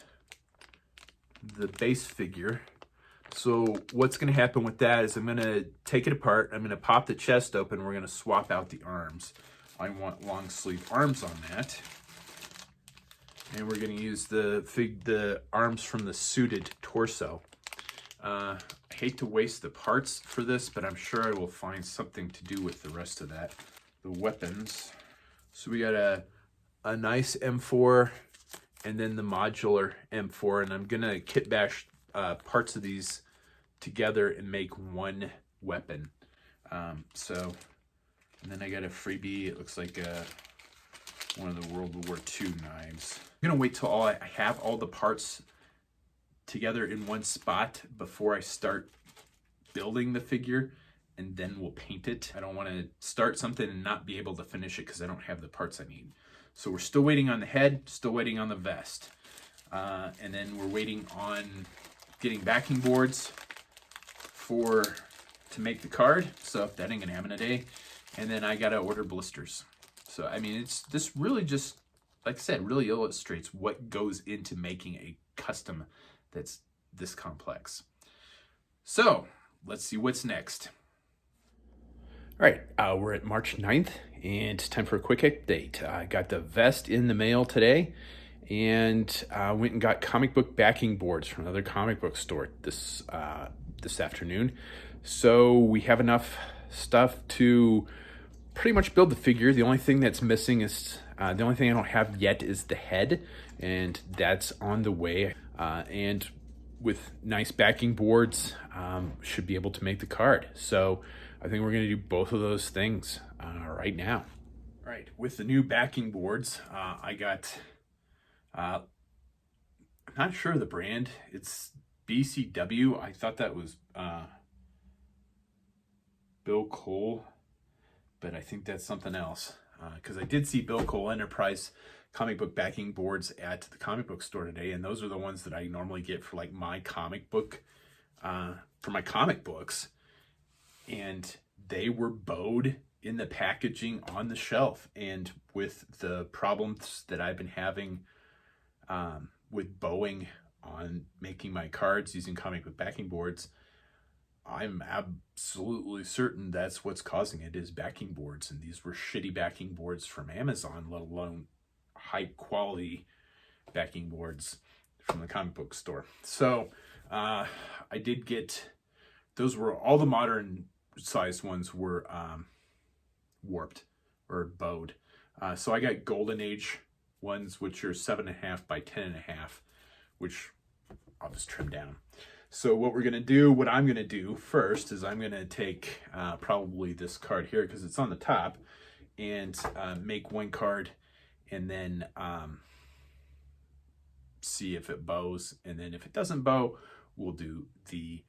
Speaker 1: the base figure. So what's going to happen with that is I'm going to take it apart. I'm going to pop the chest open. We're going to swap out the arms. I want long sleeve arms on that. And we're going to use the arms from the suited torso. I hate to waste the parts for this, but I'm sure I will find something to do with the rest of that. The weapons. So we got a nice M4 and then the modular M4, and I'm going to kit bash parts of these together and make one weapon. And then I got a freebie. It looks like one of the World War II knives. I'm going to wait till I have all the parts together in one spot before I start building the figure, and then we'll paint it. I don't want to start something and not be able to finish it because I don't have the parts I need. So we're still waiting on the head, still waiting on the vest. And then we're waiting on getting backing boards to make the card. So that ain't gonna happen today. And then I gotta order blisters. So I mean, this really just, like I said, really illustrates what goes into making a custom that's this complex. So let's see what's next. All right, we're at March 9th, And time for a quick update. I got the vest in the mail today, and went and got comic book backing boards from another comic book store this afternoon. So we have enough stuff to pretty much build the figure. The only thing that's missing is the only thing I don't have yet is the head, and that's on the way. And with nice backing boards, should be able to make the card. So I think we're going to do both of those things right now. All right, with the new backing boards, I got, I'm not sure the brand. It's BCW. I thought that was Bill Cole, but I think that's something else. Because I did see Bill Cole Enterprise comic book backing boards at the comic book store today, and those are the ones that I normally get for like my comic book, for my comic books. And they were bowed in the packaging on the shelf. And with the problems that I've been having with bowing on making my cards using comic book backing boards, I'm absolutely certain that's what's causing it, is backing boards. And these were shitty backing boards from Amazon, let alone high quality backing boards from the comic book store. So I did get, those were all the modern sized ones were warped or bowed. So I got Golden Age ones, which are 7.5 by 10.5, which I'll just trim down. So what I'm gonna do first is I'm gonna take probably this card here, because it's on the top, and make one card, and then see if it bows. And then if it doesn't bow, we'll do the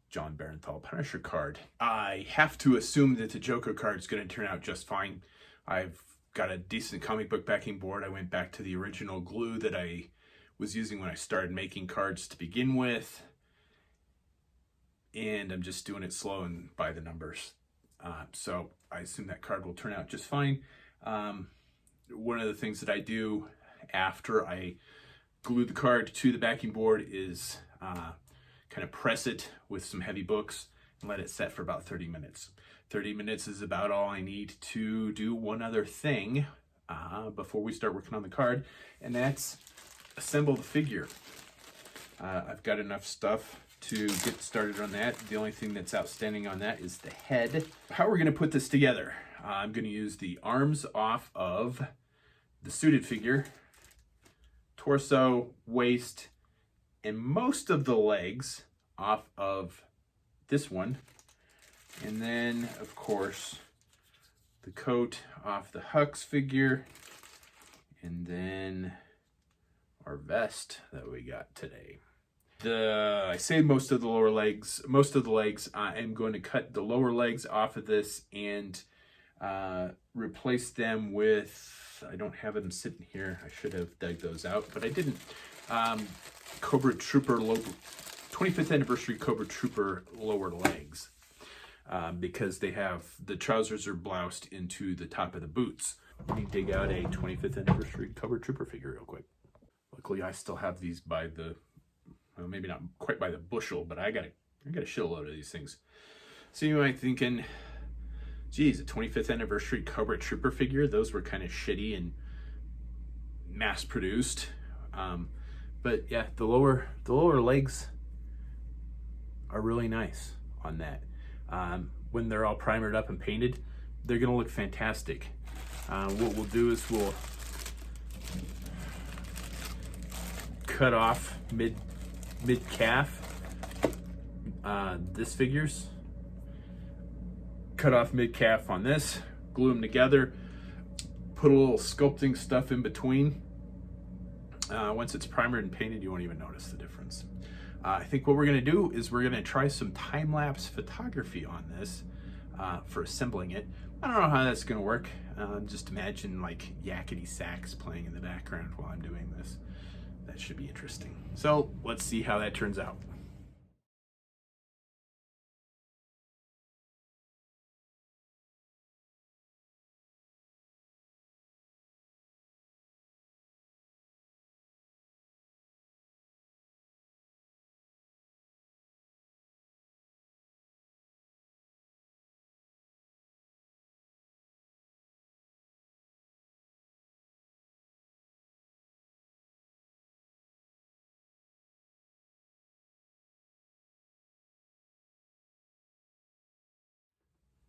Speaker 1: Jon Berenthal Punisher card. I have to assume that the Joker card is going to turn out just fine. I've got a decent comic book backing board. I went back to the original glue that I was using when I started making cards to begin with, and I'm just doing it slow and by the numbers. So I assume that card will turn out just fine. One of the things that I do after I glue the card to the backing board is kind of press it with some heavy books and let it set for about 30 minutes. 30 minutes is about all I need to do one other thing before we start working on the card, and that's assemble the figure. I've got enough stuff to get started on that. The only thing that's outstanding on that is the head. How we're going to put this together, I'm going to use the arms off of the suited figure, torso, waist, and most of the legs off of this one. And then, of course, the coat off the Hux figure. And then our vest that we got today. I say most of the lower legs, most of the legs, I am going to cut the lower legs off of this and replace them with, I don't have them sitting here. I should have dug those out, but I didn't. Cobra Trooper 25th anniversary Cobra Trooper lower legs, because they have, the trousers are bloused into the top of the boots. Let me dig out a 25th anniversary Cobra Trooper figure real quick. Luckily, I still have these by the, well, maybe not quite by the bushel, but I got a shitload of these things. So you might be thinking, geez, a 25th anniversary Cobra Trooper figure, those were kind of shitty and mass produced. But yeah, the lower legs are really nice on that. When they're all primered up and painted, they're gonna look fantastic. What we'll do is we'll cut off mid calf. This figure's cut off mid calf on this, glue them together, put a little sculpting stuff in between. Once it's primered and painted, you won't even notice the difference. I think what we're going to do is we're going to try some time-lapse photography on this for assembling it. I don't know how that's going to work. Just imagine like yakety sax playing in the background while I'm doing this. That should be interesting. So let's see how that turns out.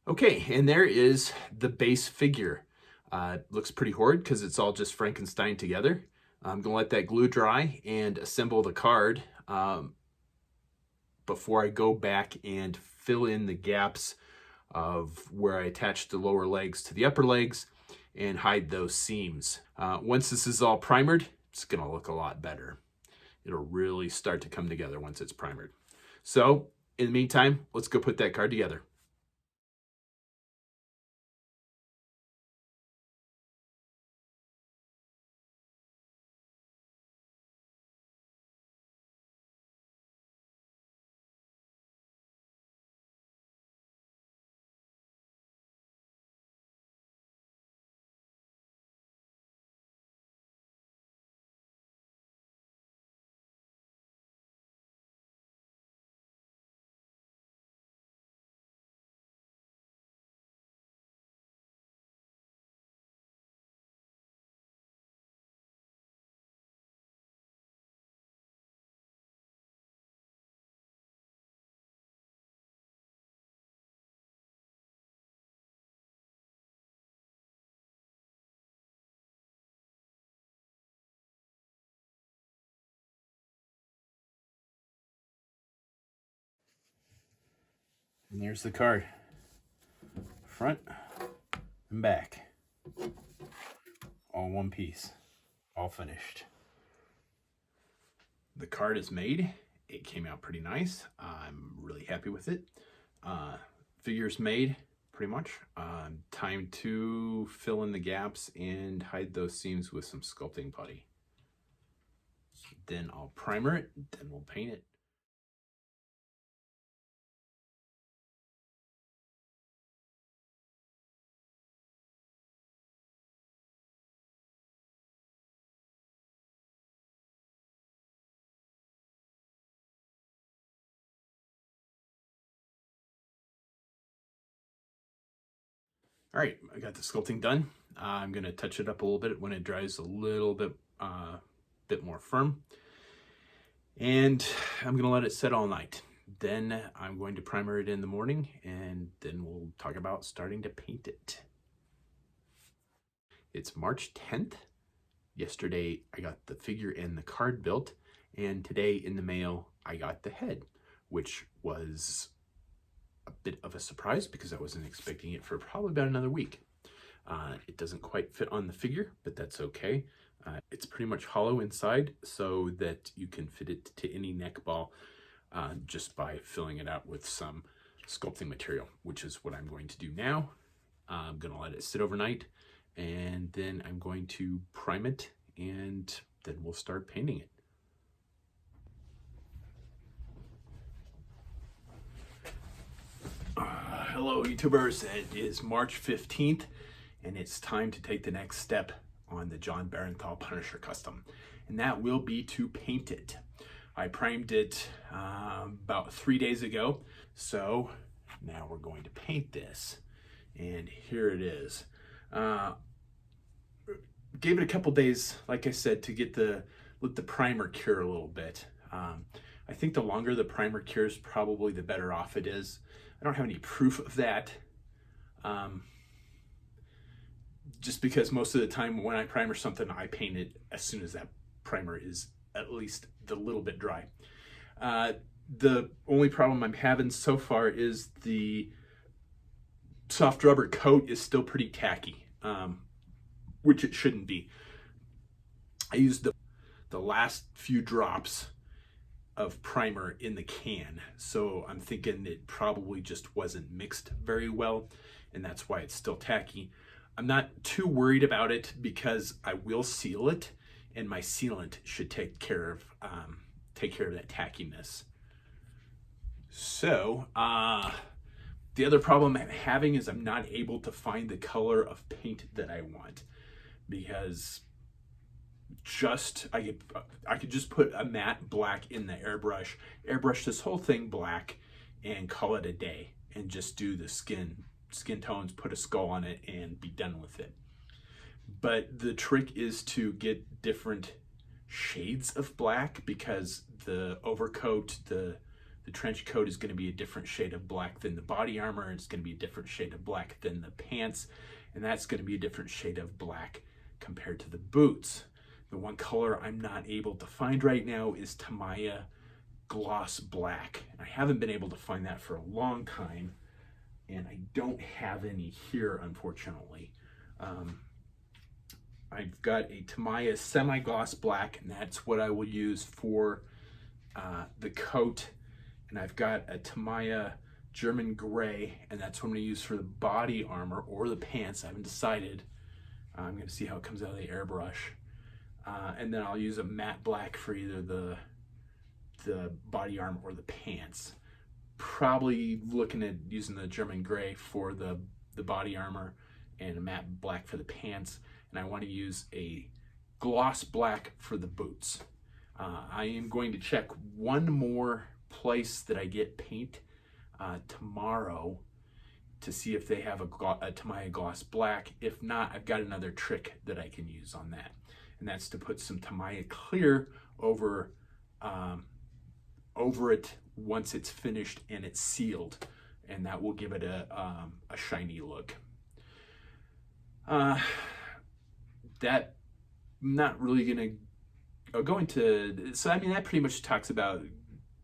Speaker 1: Okay, and there is the base figure. Looks pretty horrid because it's all just Frankenstein together. I'm gonna let that glue dry and assemble the card before I go back and fill in the gaps of where I attached the lower legs to the upper legs and hide those seams. Once this is all primered, it's gonna look a lot better. It'll really start to come together once it's primered. So in the meantime, let's go put that card together. And there's the card. Front and back. All one piece. All finished. The card is made. It came out pretty nice. I'm really happy with it. Figure's made, pretty much. Time to fill in the gaps and hide those seams with some sculpting putty. Then I'll primer it, then we'll paint it. All right, I got the sculpting done. I'm gonna touch it up a little bit when it dries a little bit, bit more firm. And I'm gonna let it sit all night. Then I'm going to primer it in the morning, and then we'll talk about starting to paint it. It's March 10th. Yesterday, I got the figure and the card built, and today in the mail, I got the head, which was a bit of a surprise because I wasn't expecting it for probably about another week. It doesn't quite fit on the figure, but that's okay. It's pretty much hollow inside so that you can fit it to any neck ball just by filling it out with some sculpting material, which is what I'm going to do now. I'm gonna let it sit overnight, and then I'm going to prime it, and then we'll start painting it. Hello YouTubers, it is March 15th and it's time to take the next step on the Jon Berenthal Punisher custom, and that will be to paint it. I primed it about 3 days ago, so now we're going to paint this, and here it is. Gave it a couple days, like I said, to let the primer cure a little bit. I think the longer the primer cures, probably the better off it is. I don't have any proof of that. Just because most of the time when I primer something, I paint it as soon as that primer is at least a little bit dry. The only problem I'm having so far is the soft rubber coat is still pretty tacky, which it shouldn't be. I used the last few drops of primer in the can, so I'm thinking it probably just wasn't mixed very well, and that's why it's still tacky. I'm not too worried about it because I will seal it, and my sealant should take care of that tackiness. So the other problem I'm having is I'm not able to find the color of paint that I want, because I could just put a matte black in the airbrush this whole thing black, and call it a day, and just do the skin tones, put a skull on it, and be done with it. But the trick is to get different shades of black, because the overcoat, the The trench coat is going to be a different shade of black than the body armor. It's going to be a different shade of black than the pants. And that's going to be a different shade of black compared to the boots. The one color I'm not able to find right now is Tamiya Gloss Black. I haven't been able to find that for a long time, and I don't have any here, unfortunately. I've got a Tamiya Semi-Gloss Black, and that's what I will use for the coat. And I've got a Tamiya German Gray, and that's what I'm going to use for the body armor or the pants. I haven't decided. I'm going to see how it comes out of the airbrush. And then I'll use a matte black for either the body armor or the pants. Probably looking at using the German Gray for the body armor and a matte black for the pants. And I want to use a gloss black for the boots. I am going to check one more place that I get paint tomorrow to see if they have a Tamiya Gloss Black. If not, I've got another trick that I can use on that. And that's to put some Tamiya Clear over it once it's finished and it's sealed, and that will give it a shiny look. That not really gonna go into, so I mean that pretty much talks about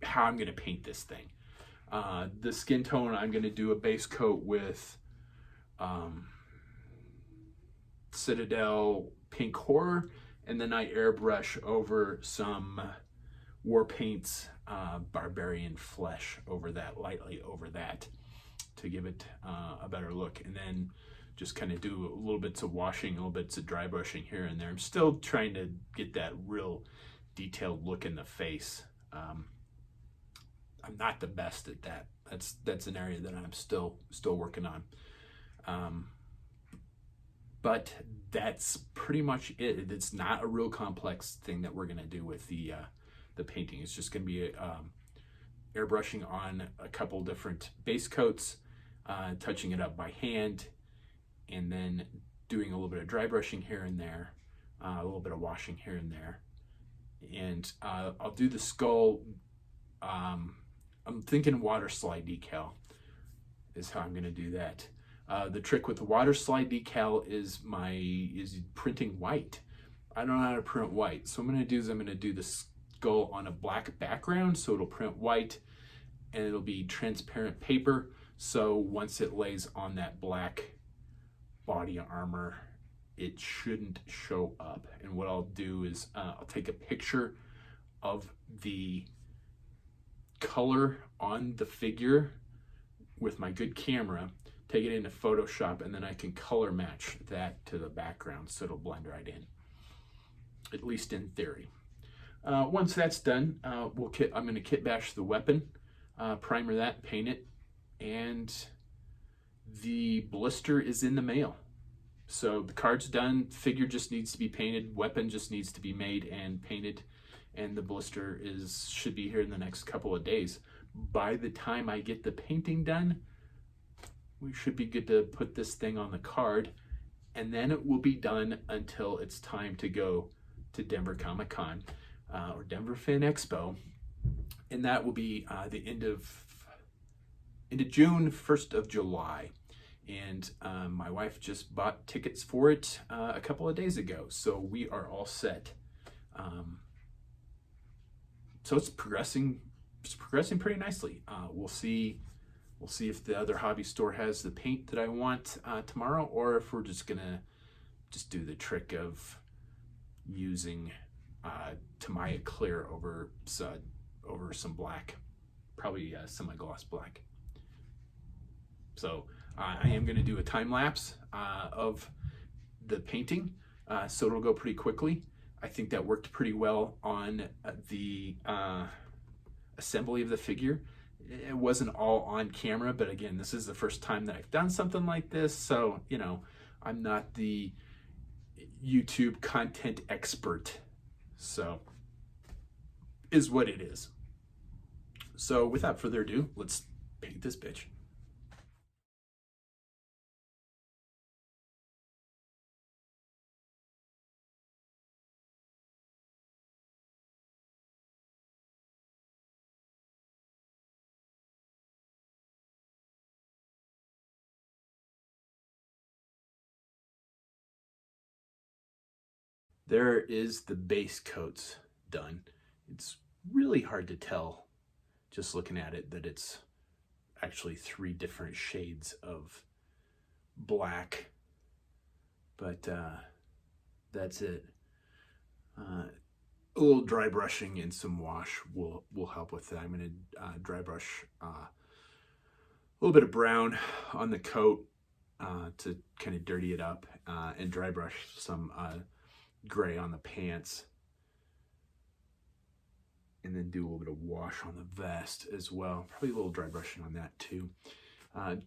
Speaker 1: how I'm gonna paint this thing. The skin tone, I'm gonna do a base coat with Citadel Pink Horror, and then I airbrush over some War Paints Barbarian Flesh over that, lightly over that, to give it a better look. And then just kind of do a little bits of washing, a little bits of dry brushing here and there. I'm still trying to get that real detailed look in the face. I'm not the best at that. That's an area that I'm still working on. But that's pretty much it. It's not a real complex thing that we're gonna do with the painting. It's just gonna be airbrushing on a couple different base coats, touching it up by hand, and then doing a little bit of dry brushing here and there, a little bit of washing here and there. And I'll do the skull. I'm thinking water slide decal is how I'm going to do that. The trick with the water slide decal is printing white. I don't know how to print white, so what I'm going to do the skull on a black background, so it'll print white, and it'll be transparent paper. So once it lays on that black body armor, it shouldn't show up. And what I'll do is I'll take a picture of the color on the figure with my good camera, take it into Photoshop, and then I can color match that to the background so it'll blend right in, at least in theory. Once that's done, I'm going to kit bash the weapon, primer that, paint it, and the blister is in the mail. So the card's done, figure just needs to be painted, weapon just needs to be made and painted, and the blister should be here in the next couple of days. By the time I get the painting done, we should be good to put this thing on the card, and then it will be done until it's time to go to Denver Comic-Con or Denver Fan Expo, and that will be the end of June, 1st of July. And my wife just bought tickets for it a couple of days ago, so we are all set. So it's progressing pretty nicely. We'll see if the other hobby store has the paint that I want tomorrow, or if we're just gonna do the trick of using Tamiya Clear over some black, probably semi-gloss black. So I am going to do a time lapse of the painting, so it'll go pretty quickly. I think that worked pretty well on the assembly of the figure. It wasn't all on camera, but again, this is the first time that I've done something like this, so you know, I'm not the YouTube content expert, so is what it is. So without further ado, let's paint this bitch. there is the base coats done. It's really hard to tell just looking at it that it's actually 3 different shades of black, but that's it. A little dry brushing and some wash will help with that. I'm going to dry brush a little bit of brown on the coat to kind of dirty it up, and dry brush some gray on the pants, and then do a little bit of wash on the vest as well. Probably a little dry brushing on that too.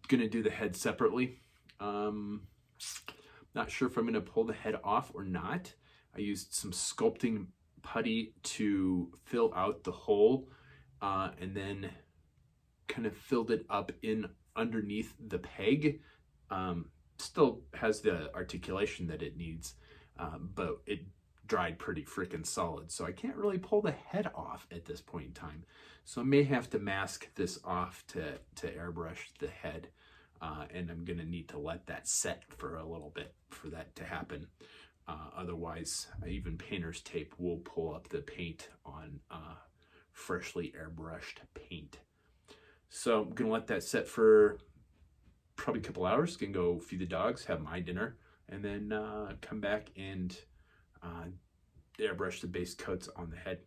Speaker 1: Gonna do the head separately. Not sure if I'm gonna pull the head off or not. I used some sculpting putty to fill out the hole, and then kind of filled it up in underneath the peg. Still has the articulation that it needs, but it dried pretty freaking solid, so I can't really pull the head off at this point in time. So I may have to mask this off to airbrush the head, and I'm gonna need to let that set for a little bit for that to happen. Otherwise, even painter's tape will pull up the paint on freshly airbrushed paint. So I'm gonna let that set for probably a couple hours. Gonna go feed the dogs, have my dinner, and then come back and airbrush the base coats on the head.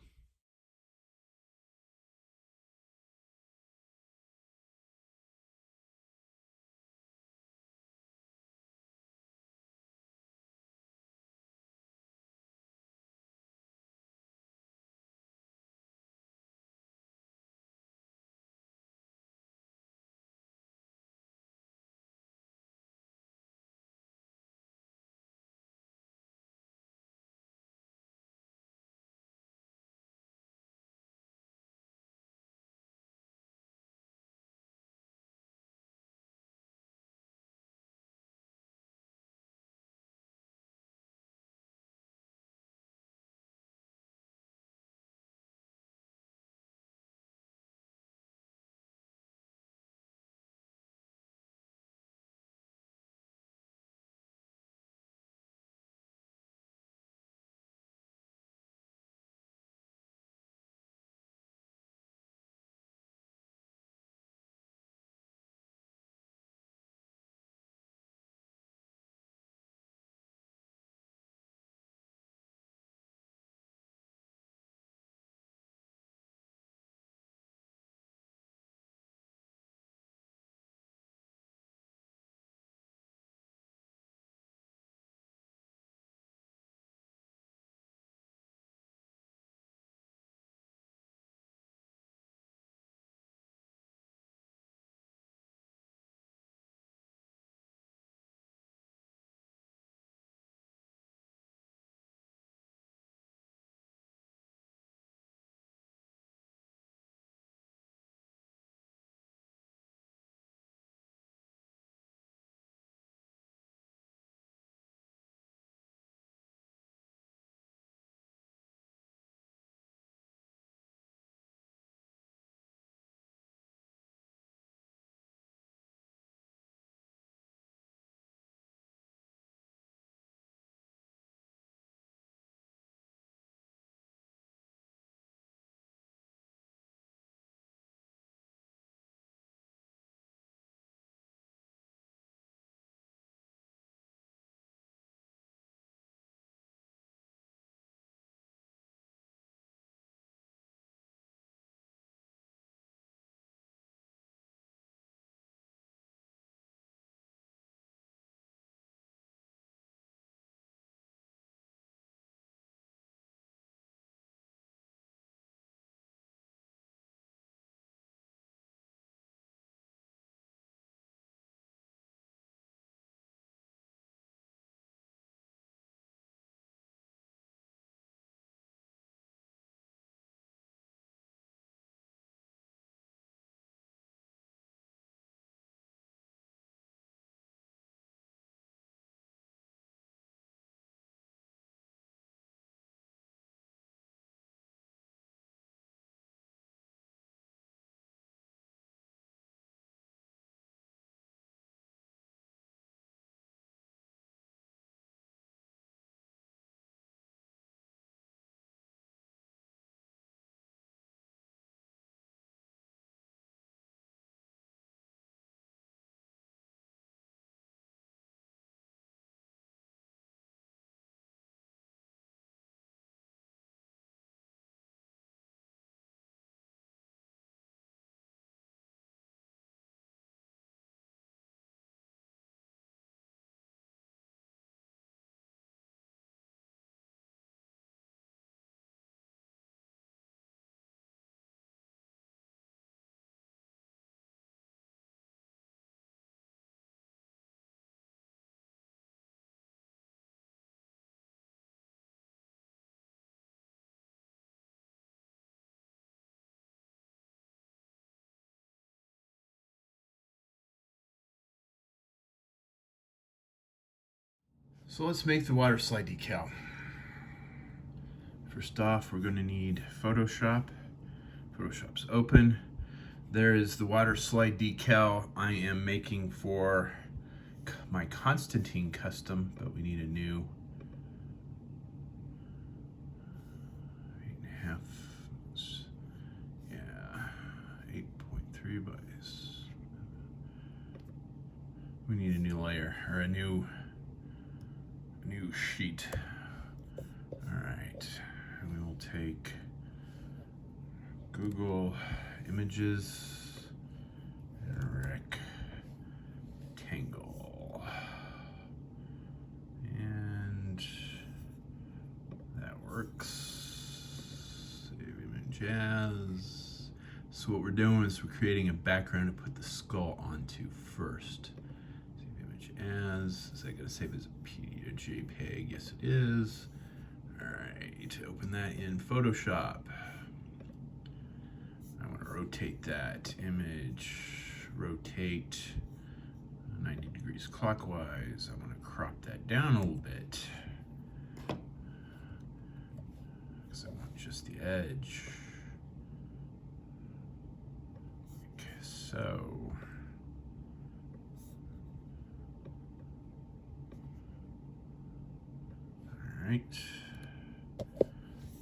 Speaker 2: So let's make the water slide decal. First off, we're going to need Photoshop. Photoshop's open. There is the water slide decal I am making for my Constantine custom, but we need a new 8.5. Yeah, 8.3 by. We need a new layer or a new sheet. All right, and we will take Google Images rectangle, and that works. Save image as. So what we're doing is we're creating a background to put the skull onto first. Is that going to save as a PD or JPEG? Yes, it is. All right, open that in Photoshop. I want to rotate that image, rotate 90 degrees clockwise. I want to crop that down a little bit because I want just the edge. Okay, so. Right.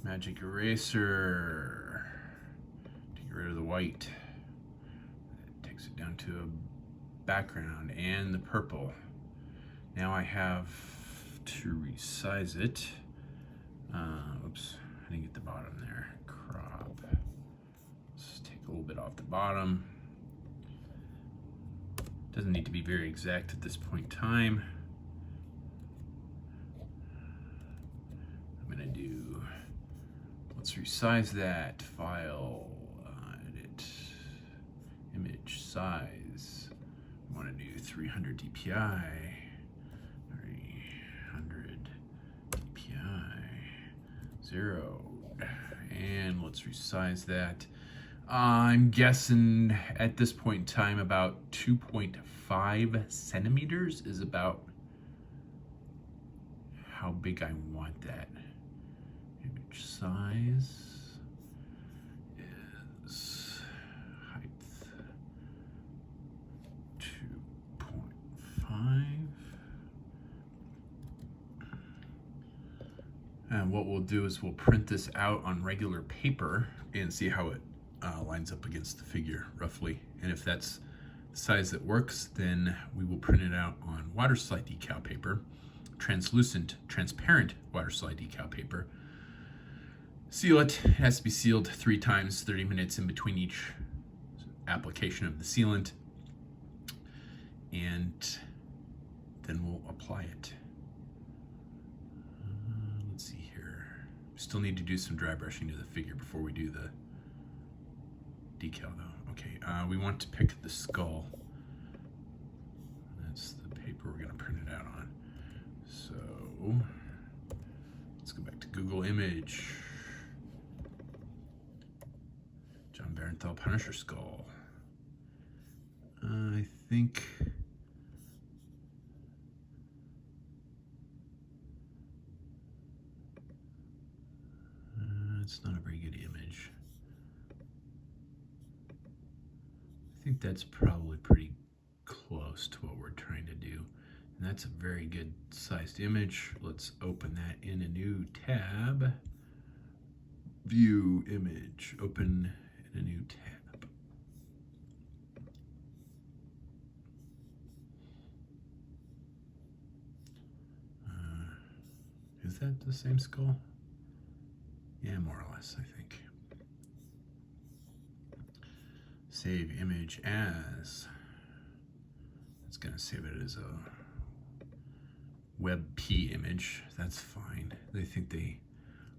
Speaker 2: Magic eraser to get rid of the white. It takes it down to a background and the purple. Now I have to resize it. Oops, I didn't get the bottom there. Crop. Let's take a little bit off the bottom. Doesn't need to be very exact at this point in time. Let's resize that. File, edit, image size. I want to do 300 dpi. 300 dpi. 0. And let's resize that. I'm guessing at this point in time about 2.5 centimeters is about how big I want that. Image size is height 2.5. And what we'll do is we'll print this out on regular paper and see how it lines up against the figure roughly. And if that's the size that works, then we will print it out on water slide decal paper, transparent water slide decal paper. Seal it. It has to be sealed 3 times, 30 minutes in between each application of the sealant. And then we'll apply it. Let's see here. Still need to do some dry brushing to the figure before we do the decal though. Okay, we want to pick the skull. That's the paper we're gonna print it out on. So, let's go back to Google Image. Jon Berenthal Punisher skull. I think it's not a very good image. I think that's probably pretty close to what we're trying to do. And that's a very good sized image. Let's open that in a new tab. View image, open in a new tab. Is that the same skull? Yeah, more or less, I think. Save image as. It's gonna save it as a WebP image. That's fine. They think they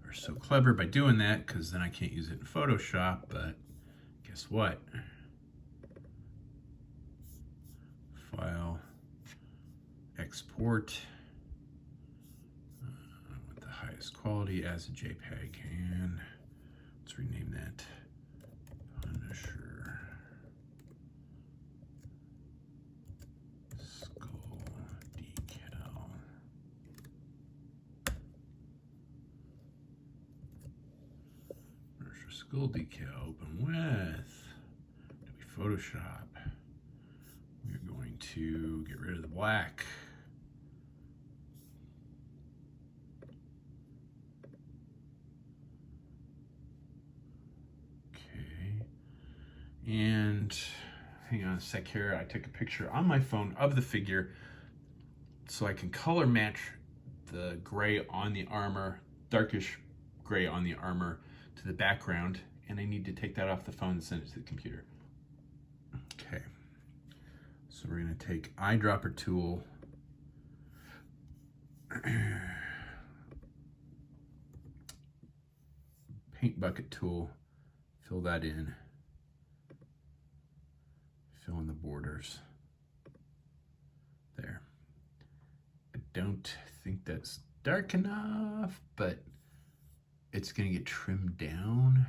Speaker 2: are so clever by doing that because then I can't use it in Photoshop, but guess what? File, export with the highest quality as a JPEG, and let's rename that Punisher Skull Decal. Skull decal, open with Adobe Photoshop. We're going to get rid of the black. Okay. And hang on a sec here. I took a picture on my phone of the figure so I can color match the gray on the armor, darkish gray on the armor, to the background, and I need to take that off the phone and send it to the computer. Okay, so we're gonna take eyedropper tool, paint bucket tool, fill that in, fill in the borders. There. I don't think that's dark enough, but it's gonna get trimmed down.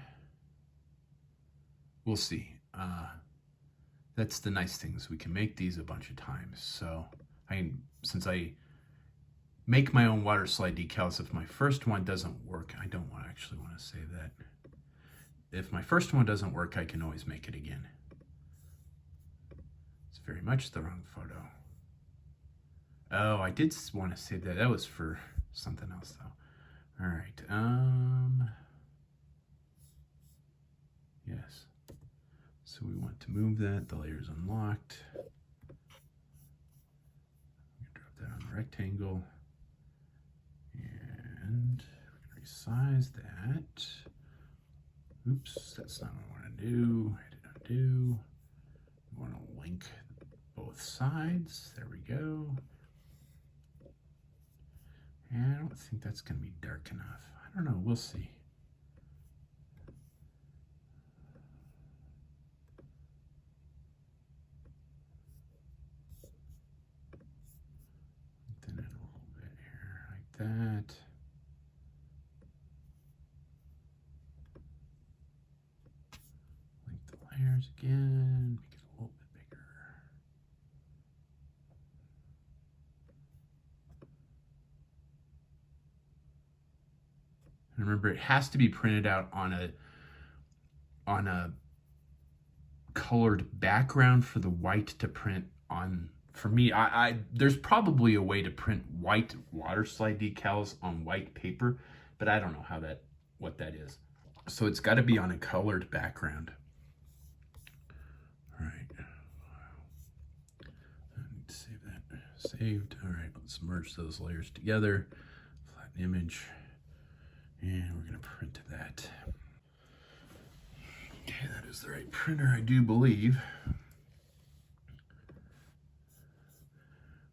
Speaker 2: We'll see. That's the nice thing, is we can make these a bunch of times. So since I make my own water slide decals, if my first one doesn't work, I don't actually want to say that. If my first one doesn't work, I can always make it again. It's very much the wrong photo. Oh, I did want to say that. That was for something else though. All right. Yes. So we want to move that. The layer's unlocked. Drop that on the rectangle. And we're going to resize that. Oops, that's not what I want to do. I did not do. We want to link both sides. There we go. And I don't think that's going to be dark enough. I don't know. We'll see. Thin it a little bit here, like that. Link the layers again. Make it a little bit bigger. And remember, it has to be printed out on a colored background for the white to print on. For me, there's probably a way to print white water slide decals on white paper, but I don't know what that is. So it's got to be on a colored background. All right. I need to save that. Saved. All right, let's merge those layers together. Flatten image. And we're going to print that. Okay, that is the right printer, I do believe.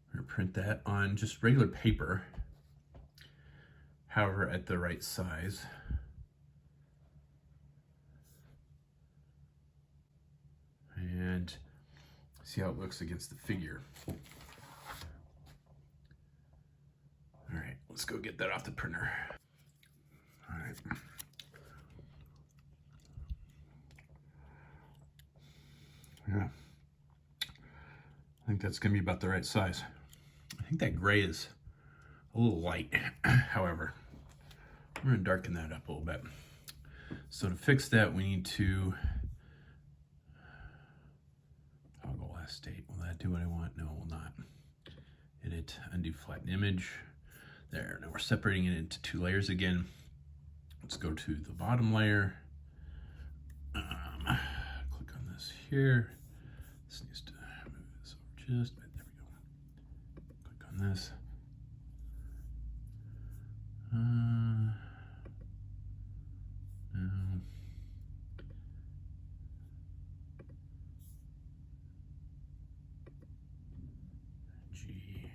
Speaker 2: We're going to print that on just regular paper, however, at the right size. And see how it looks against the figure. All right, let's go get that off the printer. All right. Yeah. I think that's going to be about the right size. I think that gray is a little light, however. We're going to darken that up a little bit. So to fix that, we need to toggle last state. Will that do what I want? No, it will not. Edit, undo flatten image. There, now we're separating it into two layers again. Let's go to the bottom layer. Click on this here. This needs to move this over just a bit. There we go. Click on this. No. G.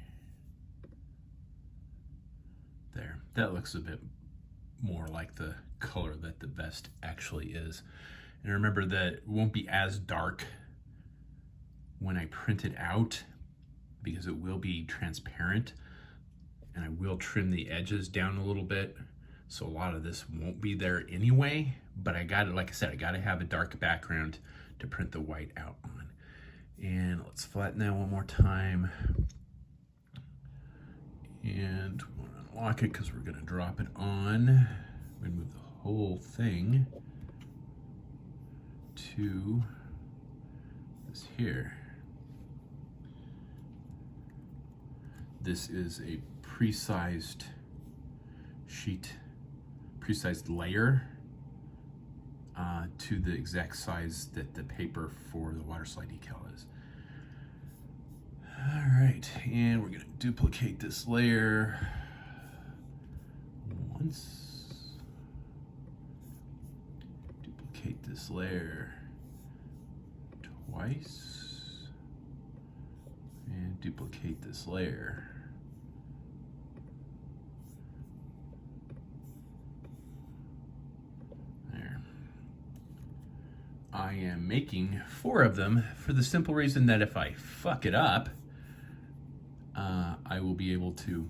Speaker 2: There. That looks a bit more like the color that the vest actually is. And remember that it won't be as dark when I print it out because it will be transparent, and I will trim the edges down a little bit. So a lot of this won't be there anyway, but like I said, I gotta have a dark background to print the white out on. And let's flatten that one more time. And we want to unlock it because we're gonna drop it on. We're gonna move the whole thing. to this here. This is a pre-sized sheet, pre-sized layer to the exact size that the paper for the water slide decal is. All right, and we're gonna duplicate this layer once. Duplicate this layer twice. And duplicate this layer. There. I am making 4 of them for the simple reason that if I fuck it up, I will be able to,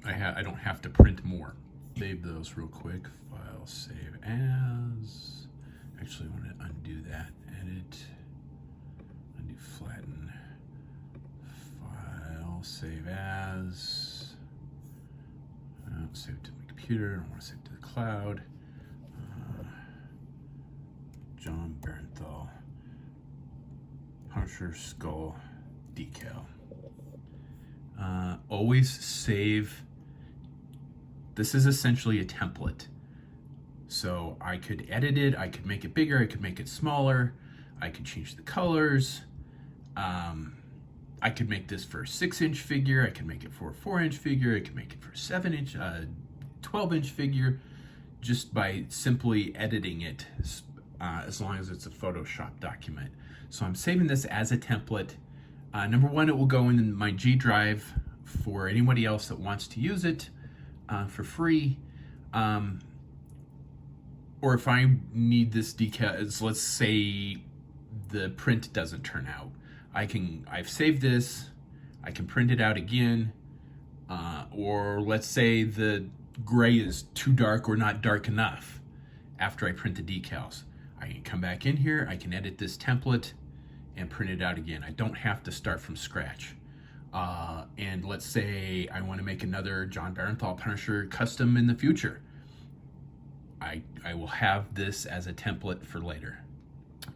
Speaker 2: I don't have to print more. Save those real quick. File, save as. Actually, I want to undo that. Edit, undo, flatten. File, save as. Save it to my computer. I don't want to save it to the cloud. Jon Berenthal Punisher skull decal. Always save. This is essentially a template. So I could edit it, I could make it bigger, I could make it smaller, I could change the colors. I could make this for a 6-inch figure, I could make it for a 4-inch figure, I could make it for a 7-inch, 12-inch figure, just by simply editing it, as long as it's a Photoshop document. So I'm saving this as a template. Number one, it will go in my G drive for anybody else that wants to use it for free. Or if I need this decal, let's say the print doesn't turn out, I've saved this, I can print it out again, or let's say the gray is too dark or not dark enough after I print the decals. I can come back in here, I can edit this template and print it out again. I don't have to start from scratch. And let's say I want to make another Jon Berenthal Punisher custom in the future. I will have this as a template for later.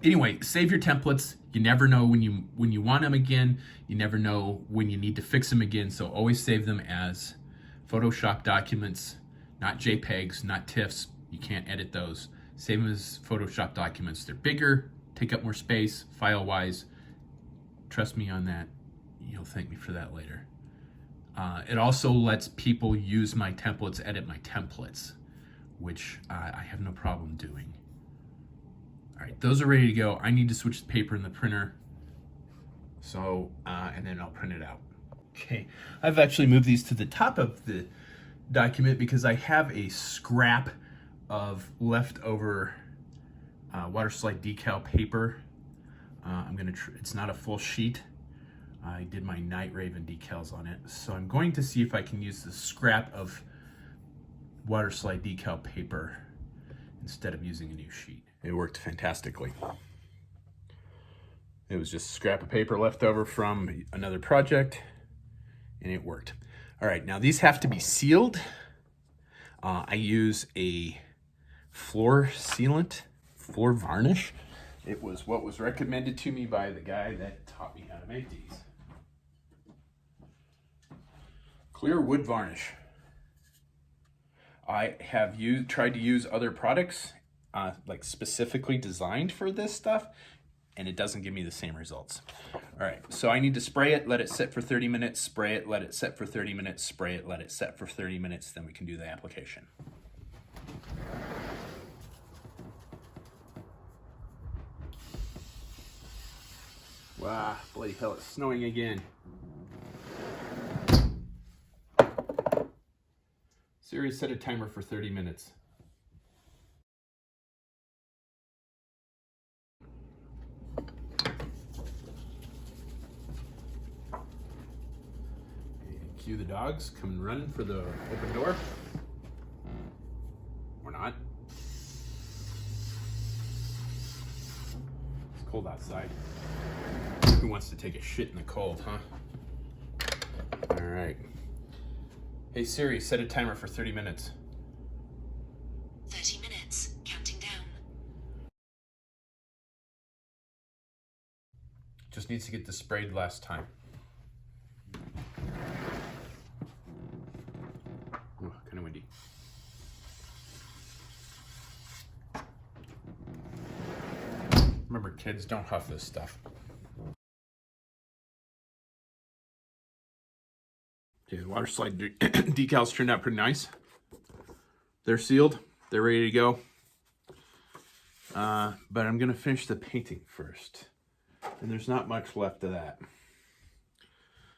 Speaker 2: Anyway, save your templates. You never know when you want them again. You never know when you need to fix them again. So always save them as Photoshop documents, not JPEGs, not TIFFs. You can't edit those. Save them as Photoshop documents. They're bigger, take up more space, file-wise. Trust me on that. You'll thank me for that later. It also lets people use my templates, edit my templates, which I have no problem doing. All right, those are ready to go. I need to switch the paper in the printer. So, and then I'll print it out. Okay, I've actually moved these to the top of the document because I have a scrap of leftover water slide decal paper. It's not a full sheet. I did my Night Raven decals on it. So I'm going to see if I can use the scrap of water slide decal paper instead of using a new sheet. It worked fantastically. It was just a scrap of paper left over from another project, and it worked. All right, now these have to be sealed. I use a floor sealant, floor varnish. It was what was recommended to me by the guy that taught me how to make these. Clear wood varnish. I have tried to use other products like specifically designed for this stuff, and it doesn't give me the same results. All right, so I need to spray it, let it sit for 30 minutes, spray it, let it set for 30 minutes, spray it, let it set for 30 minutes, then we can do the application. Wow, bloody hell, it's snowing again. Siri, set a timer for 30 minutes. And cue the dogs coming running for the open door. Or not. It's cold outside. Who wants to take a shit in the cold, huh? All right. Hey Siri, set a timer for 30 minutes. Just needs to get this sprayed last time.
Speaker 1: Ooh, kind of windy.
Speaker 2: Remember, kids, don't huff this stuff.
Speaker 1: Okay, the water slide decals turned out pretty nice. They're sealed. They're ready to go. But I'm going to finish the painting first. And there's not much left of that.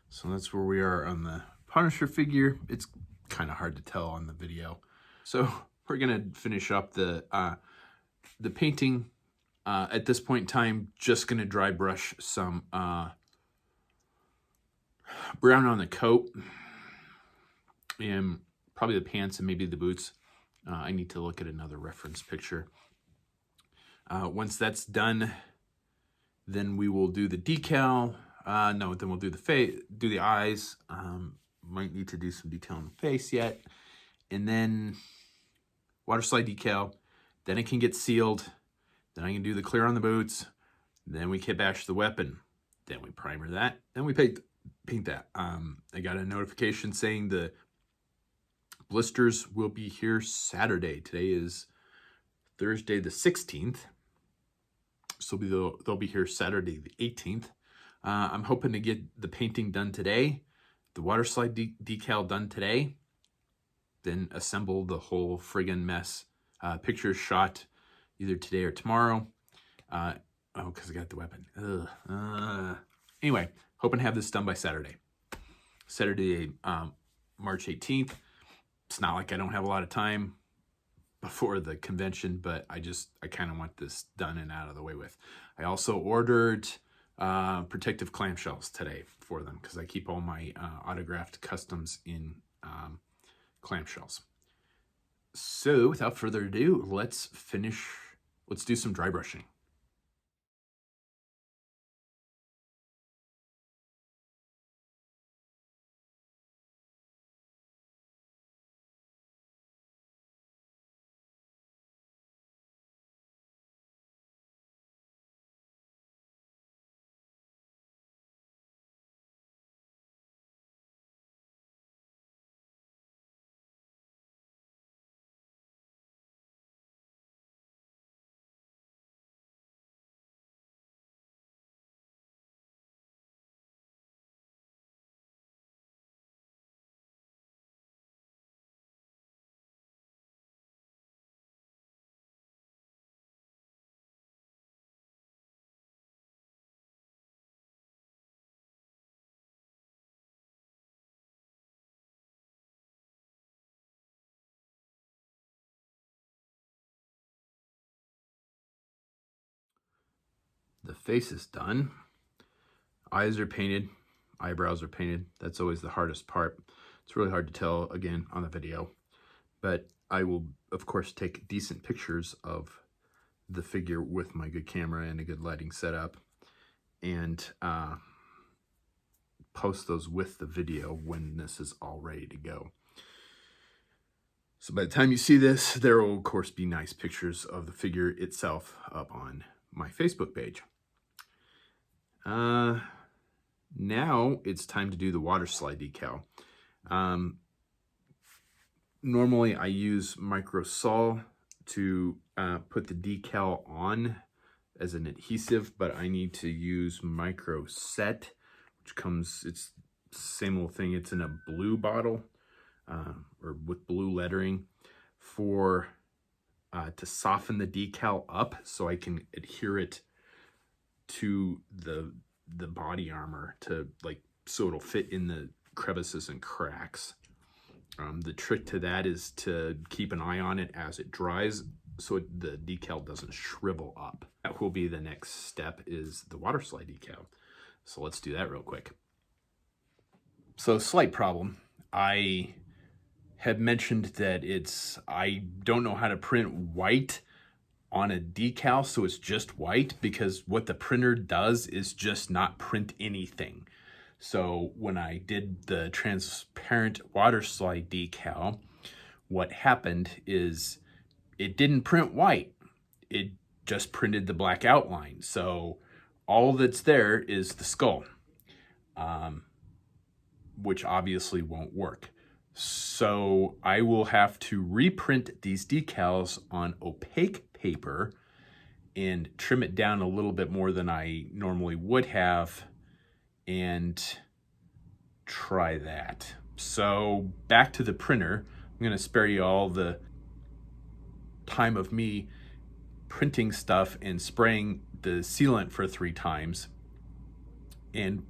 Speaker 1: So that's where we are on the Punisher figure. It's kind of hard to tell on the video. So we're going to finish up the painting. At this point in time, just going to dry brush some brown on the coat. And probably the pants and maybe the boots. I need to look at another reference picture. Once that's done, then we will do the decal. No, then we'll do the face, do the eyes. Might need to do some detail on the face yet. And then water slide decal. Then it can get sealed. Then I can do the clear on the boots. Then we kit bash the weapon. Then we primer that. Then we paint that. I got a notification saying the blisters will be here Saturday. Today is Thursday the 16th. So they'll be here Saturday the 18th. I'm hoping to get the painting done today, the water slide decal done today, then assemble the whole friggin' mess. Pictures shot either today or tomorrow. Because I got the weapon. Anyway, hoping to have this done by Saturday. Saturday, March 18th. It's not like I don't have a lot of time before the convention, but I kind of want this done and out of the way with. I also ordered protective clamshells today for them because I keep all my autographed customs in clamshells. So without further ado, let's do some dry brushing. The face is done. Eyes are painted. Eyebrows are painted. That's always the hardest part. It's really hard to tell, again, on the video. But I will, of course, take decent pictures of the figure with my good camera and a good lighting setup. And post those with the video when this is all ready to go. So by the time you see this, there will, of course, be nice pictures of the figure itself up on my Facebook page. Now it's time to do the water slide decal. Normally I use microsol to put the decal on as an adhesive, but I need to use micro set, which comes, it's the same old thing. It's in a blue bottle or with blue lettering for to soften the decal up so I can adhere it to the body armor to so it'll fit in the crevices and cracks. The trick to that is to keep an eye on it as it dries so the decal doesn't shrivel up. That will be the next step, is the water slide decal. So let's do that real quick. So slight problem. I had mentioned that I don't know how to print white on a decal, so it's just white, because what the printer does is just not print anything. So when I did the transparent water slide decal, what happened is it didn't print white. It just printed the black outline. So all that's there is the skull, which obviously won't work. So I will have to reprint these decals on opaque paper and trim it down a little bit more than I normally would have and try that. So back to the printer. I'm going to spare you all the time of me printing stuff and spraying the sealant for 3 times. And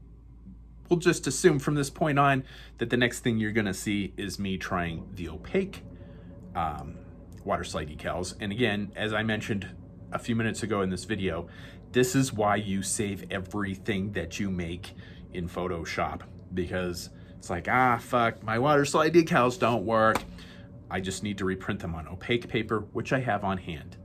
Speaker 1: we'll just assume from this point on that the next thing you're going to see is me trying the opaque water slide decals. And again, as I mentioned a few minutes ago in this video, this is why you save everything that you make in Photoshop, because it's like, fuck, my water slide decals don't work. I just need to reprint them on opaque paper, which I have on hand.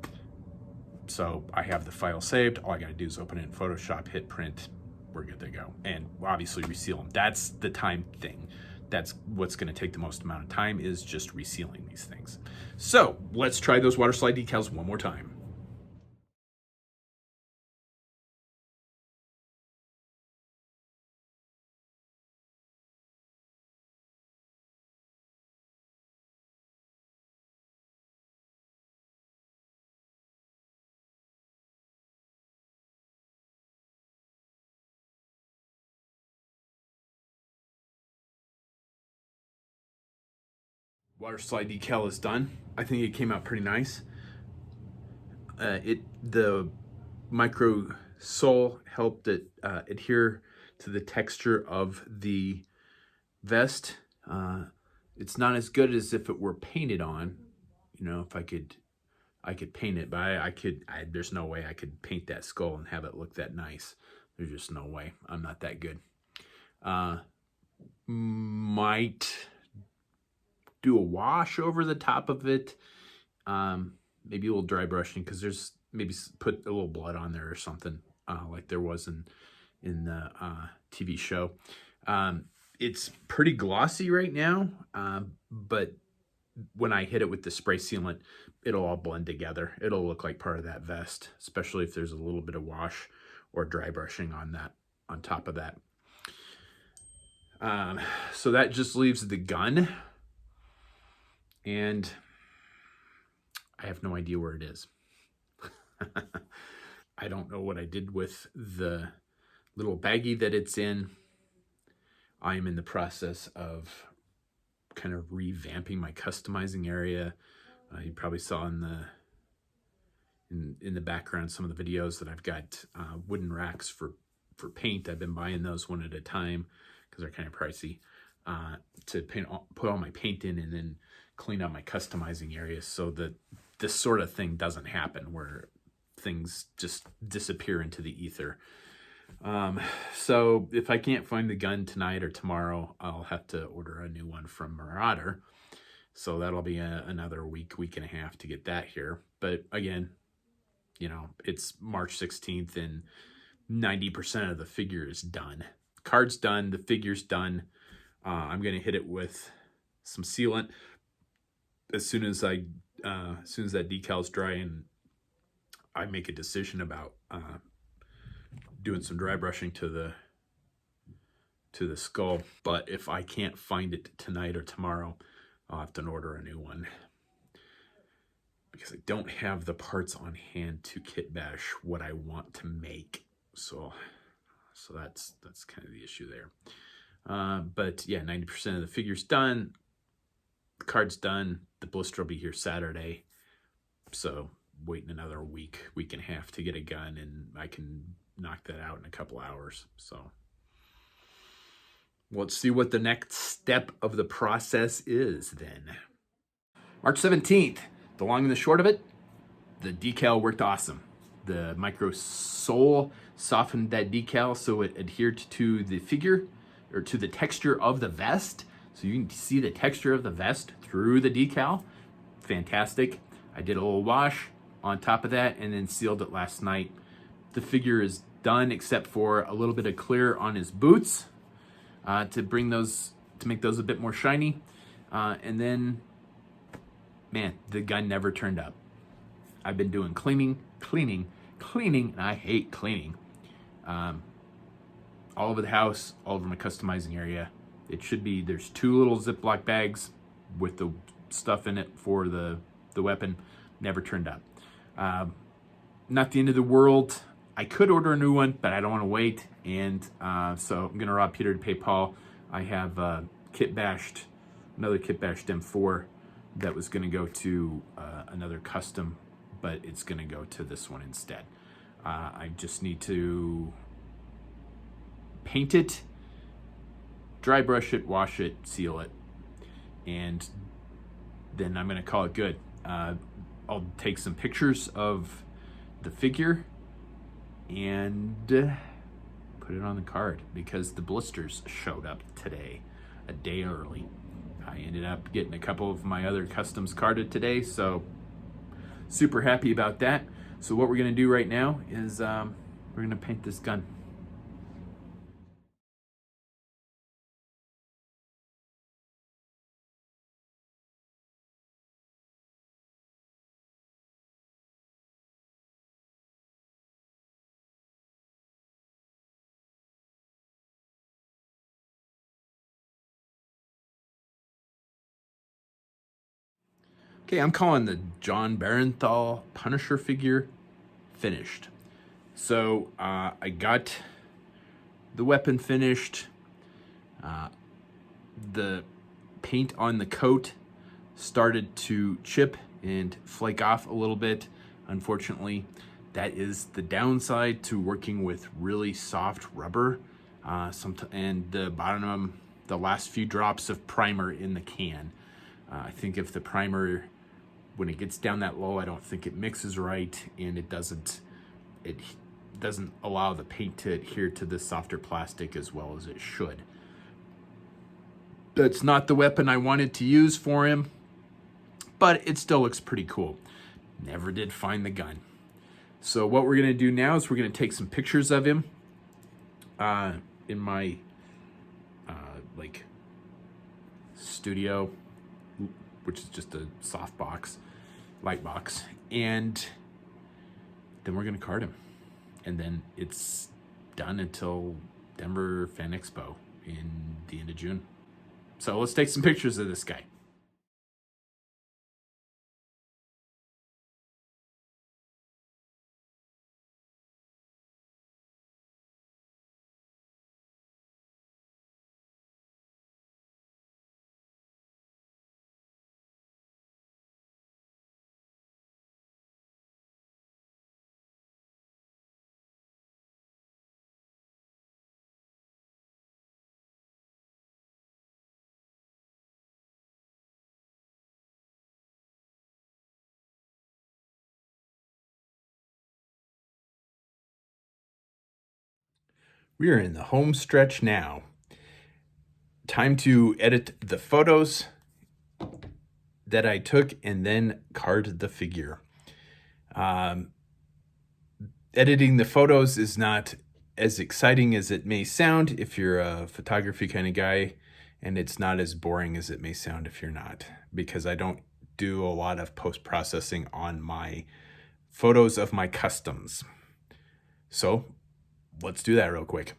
Speaker 1: So I have the file saved. All I gotta do is open it in Photoshop, hit print, we're good to go. And obviously reseal them. That's the time thing. That's what's gonna take the most amount of time, is just resealing these things. So let's try those water slide decals one more time. Water slide decal is done. I think it came out pretty nice. The micro sole helped it adhere to the texture of the vest. It's not as good as if it were painted on. You know, if I could paint it, but there's no way I could paint that skull and have it look that nice. There's just no way. I'm not that good. Might do a wash over the top of it. Maybe a little dry brushing, because there's maybe put a little blood on there or something, like there was in the TV show. It's pretty glossy right now, but when I hit it with the spray sealant, it'll all blend together. It'll look like part of that vest, especially if there's a little bit of wash or dry brushing on that, on top of that. So that just leaves the gun, and I have no idea where it is. I don't know what I did with the little baggie that it's in. I am in the process of kind of revamping my customizing area. You probably saw in the background some of the videos that I've got wooden racks for paint. I've been buying those one at a time because they're kind of pricey, to put all my paint in and then clean up my customizing areas so that this sort of thing doesn't happen, where things just disappear into the ether. So if I can't find the gun tonight or tomorrow, I'll have to order a new one from Marauder. So that'll be another week and a half to get that here. But again, you know, it's March 16th and 90% of the figure is done. Card's done, the figure's done. I'm going to hit it with some sealant as soon as that decal's dry and I make a decision about doing some dry brushing to the skull. But if I can't find it tonight or tomorrow, I'll have to order a new one, because I don't have the parts on hand to kit bash what I want to make. So that's kind of the issue there. But yeah, 90% of the figure's done. The card's done. The blister will be here Saturday. So waiting another week and a half to get a gun, and I can knock that out in a couple hours. So let's see what the next step of the process is then. March 17th, the long and the short of it, the decal worked awesome. The micro sole softened that decal so it adhered to the figure, or to the texture of the vest. So you can see the texture of the vest through the decal. Fantastic. I did a little wash on top of that and then sealed it last night. The figure is done except for a little bit of clear on his boots to make those a bit more shiny. And then, man, the gun never turned up. I've been doing cleaning, and I hate cleaning. all over the house, all over my customizing area. It should be, there's 2 little Ziploc bags with the stuff in it for the weapon. Never turned up. Not the end of the world. I could order a new one, but I don't want to wait. And so I'm going to rob Peter to pay Paul. I have another kit bashed M4 that was going to go to another custom, but it's going to go to this one instead. I just need to paint it, dry brush it, wash it, seal it, and then I'm going to call it good. I'll take some pictures of the figure and put it on the card because the blisters showed up today, a day early. I ended up getting a couple of my other customs carded today, so super happy about that. So what we're going to do right now is we're going to paint this gun. Okay, I'm calling the Jon Berenthal Punisher figure finished. So I got the weapon finished. The paint on the coat started to chip and flake off a little bit. Unfortunately, that is the downside to working with really soft rubber. And the bottom, the last few drops of primer in the can. I think if the primer, when it gets down that low, I don't think it mixes right, and it doesn't allow the paint to adhere to the softer plastic as well as it should. That's not the weapon I wanted to use for him, but it still looks pretty cool. Never did find the gun. So what we're gonna do now is we're gonna take some pictures of him in my like studio, which is just a soft box, light box, and then we're gonna card him. And then it's done until Denver Fan Expo in the end of June. So let's take some pictures of this guy. We are in the home stretch now. Time to edit the photos that I took and then card the figure. Editing the photos is not as exciting as it may sound if you're a photography kind of guy, and it's not as boring as it may sound if you're not, because I don't do a lot of post-processing on my photos of my customs. So let's do that real quick.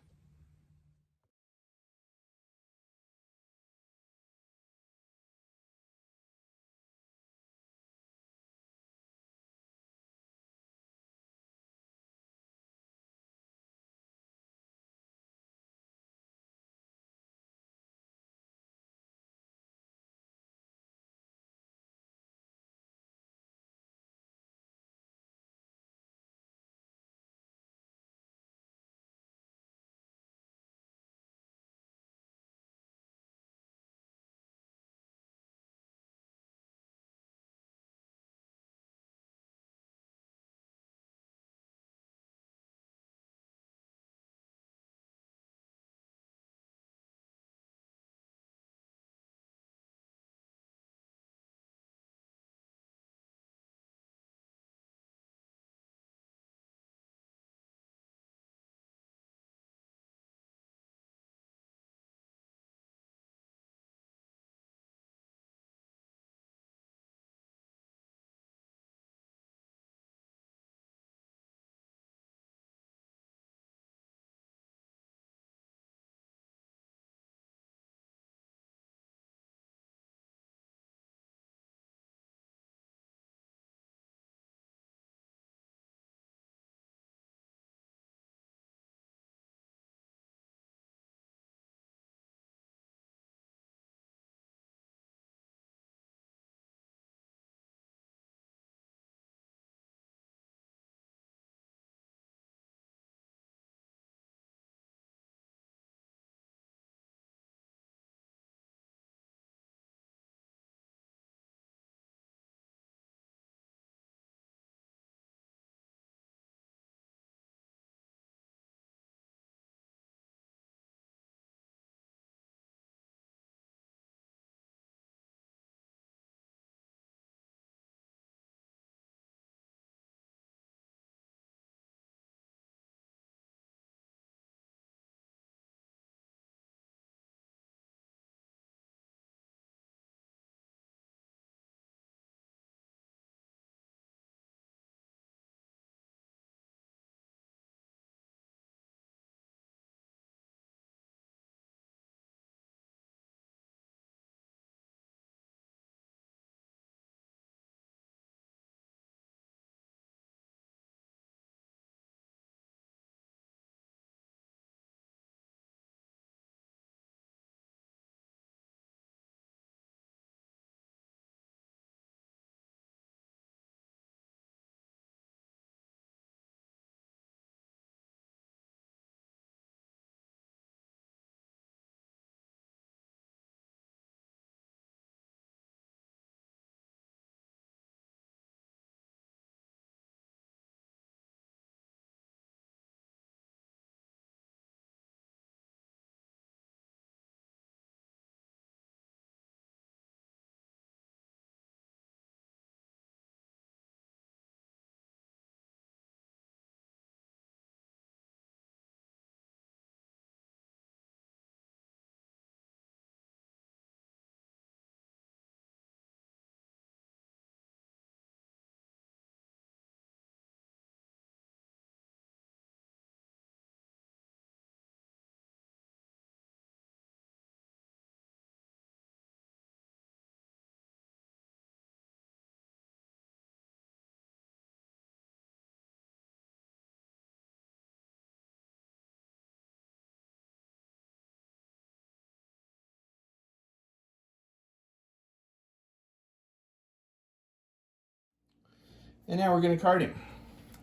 Speaker 2: And now we're going to card him.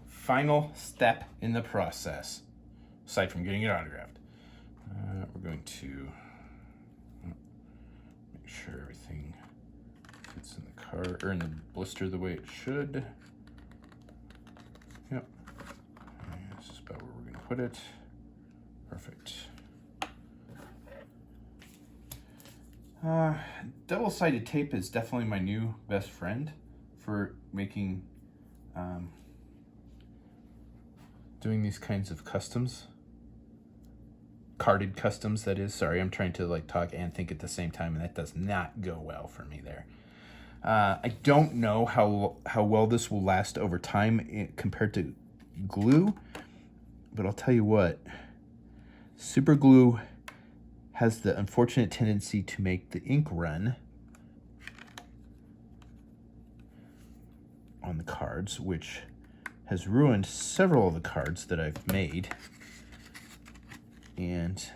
Speaker 2: Final step in the process, aside from getting it autographed. We're going to make sure everything fits in the card, or in the blister the way it should. Yep. And this is about where we're going to put it. Perfect. Double-sided tape is definitely my new best friend for making, doing these kinds of customs. Carded customs, that is. Sorry, I'm trying to like talk and think at the same time, and that does not go well for me there. I don't know how well this will last over time compared to glue, but I'll tell you what, super glue has the unfortunate tendency to make the ink run on the cards, which has ruined several of the cards that I've made, and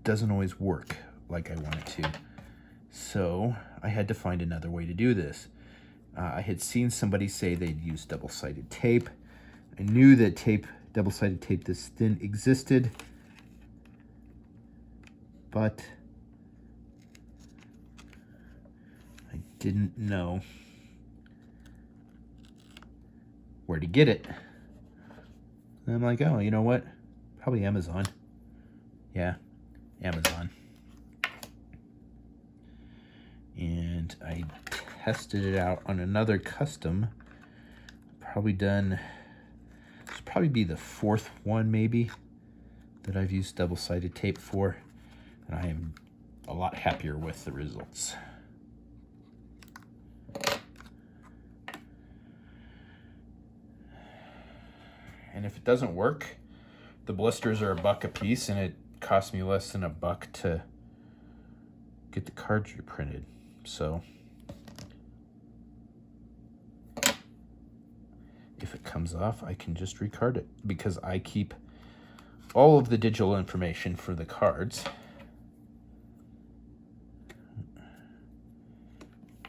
Speaker 2: doesn't always work like I want it to. So I had to find another way to do this. I had seen somebody say they'd use double-sided tape. I knew that double-sided tape this thin existed, but I didn't know where to get it. And I'm like, oh, you know what? Probably Amazon. Yeah, Amazon. And I tested it out on another custom. Probably done, this will probably be the fourth one maybe that I've used double-sided tape for. And I am a lot happier with the results. And if it doesn't work, the blisters are $1 a piece, and it cost me less than $1 to get the cards reprinted. So if it comes off, I can just recard it, because I keep all of the digital information for the cards.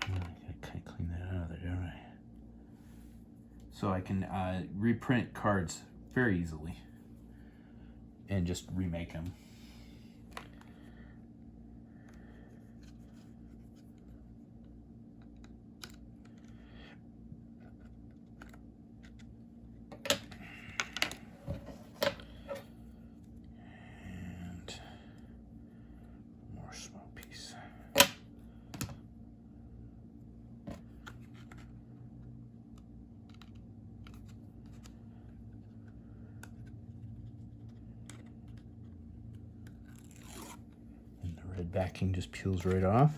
Speaker 2: I gotta kind of clean that out of there, don't I? So I can reprint cards very easily and just remake them. And more small piece. Red backing just peels right off.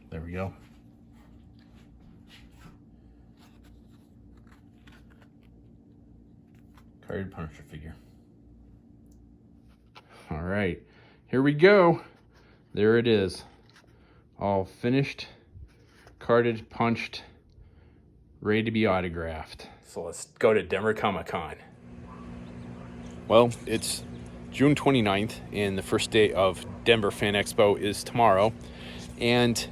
Speaker 2: There we go. Carded Punisher figure. All right, here we go. There it is. All finished, carded, punched, ready to be autographed. So let's go to Denver Comic-Con.
Speaker 1: Well, it's June 29th, and the first day of Denver Fan Expo is tomorrow, and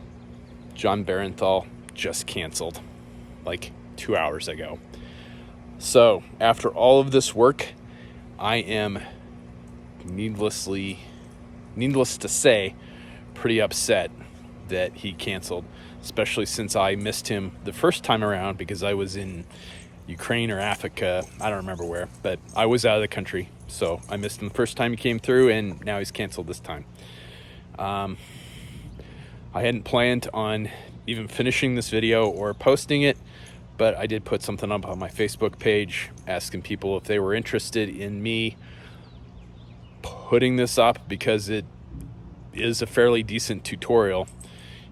Speaker 1: Jon Berenthal just canceled like 2 hours ago. So after all of this work, I am needless to say, pretty upset that he canceled, especially since I missed him the first time around because I was in Ukraine or Africa. I don't remember where, but I was out of the country. So I missed him the first time he came through, and now he's canceled this time. I hadn't planned on even finishing this video or posting it, but I did put something up on my Facebook page asking people if they were interested in me putting this up, because it is a fairly decent tutorial,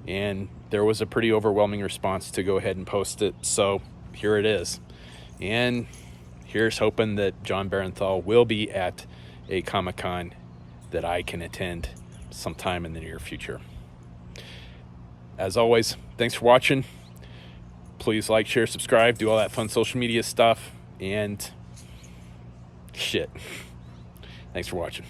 Speaker 1: and there was a pretty overwhelming response to go ahead and post it. So here it is, and here's hoping that Jon Berenthal will be at a Comic-Con that I can attend sometime in the near future. As always, thanks for watching. Please like, share, subscribe, do all that fun social media stuff, and shit. Thanks for watching.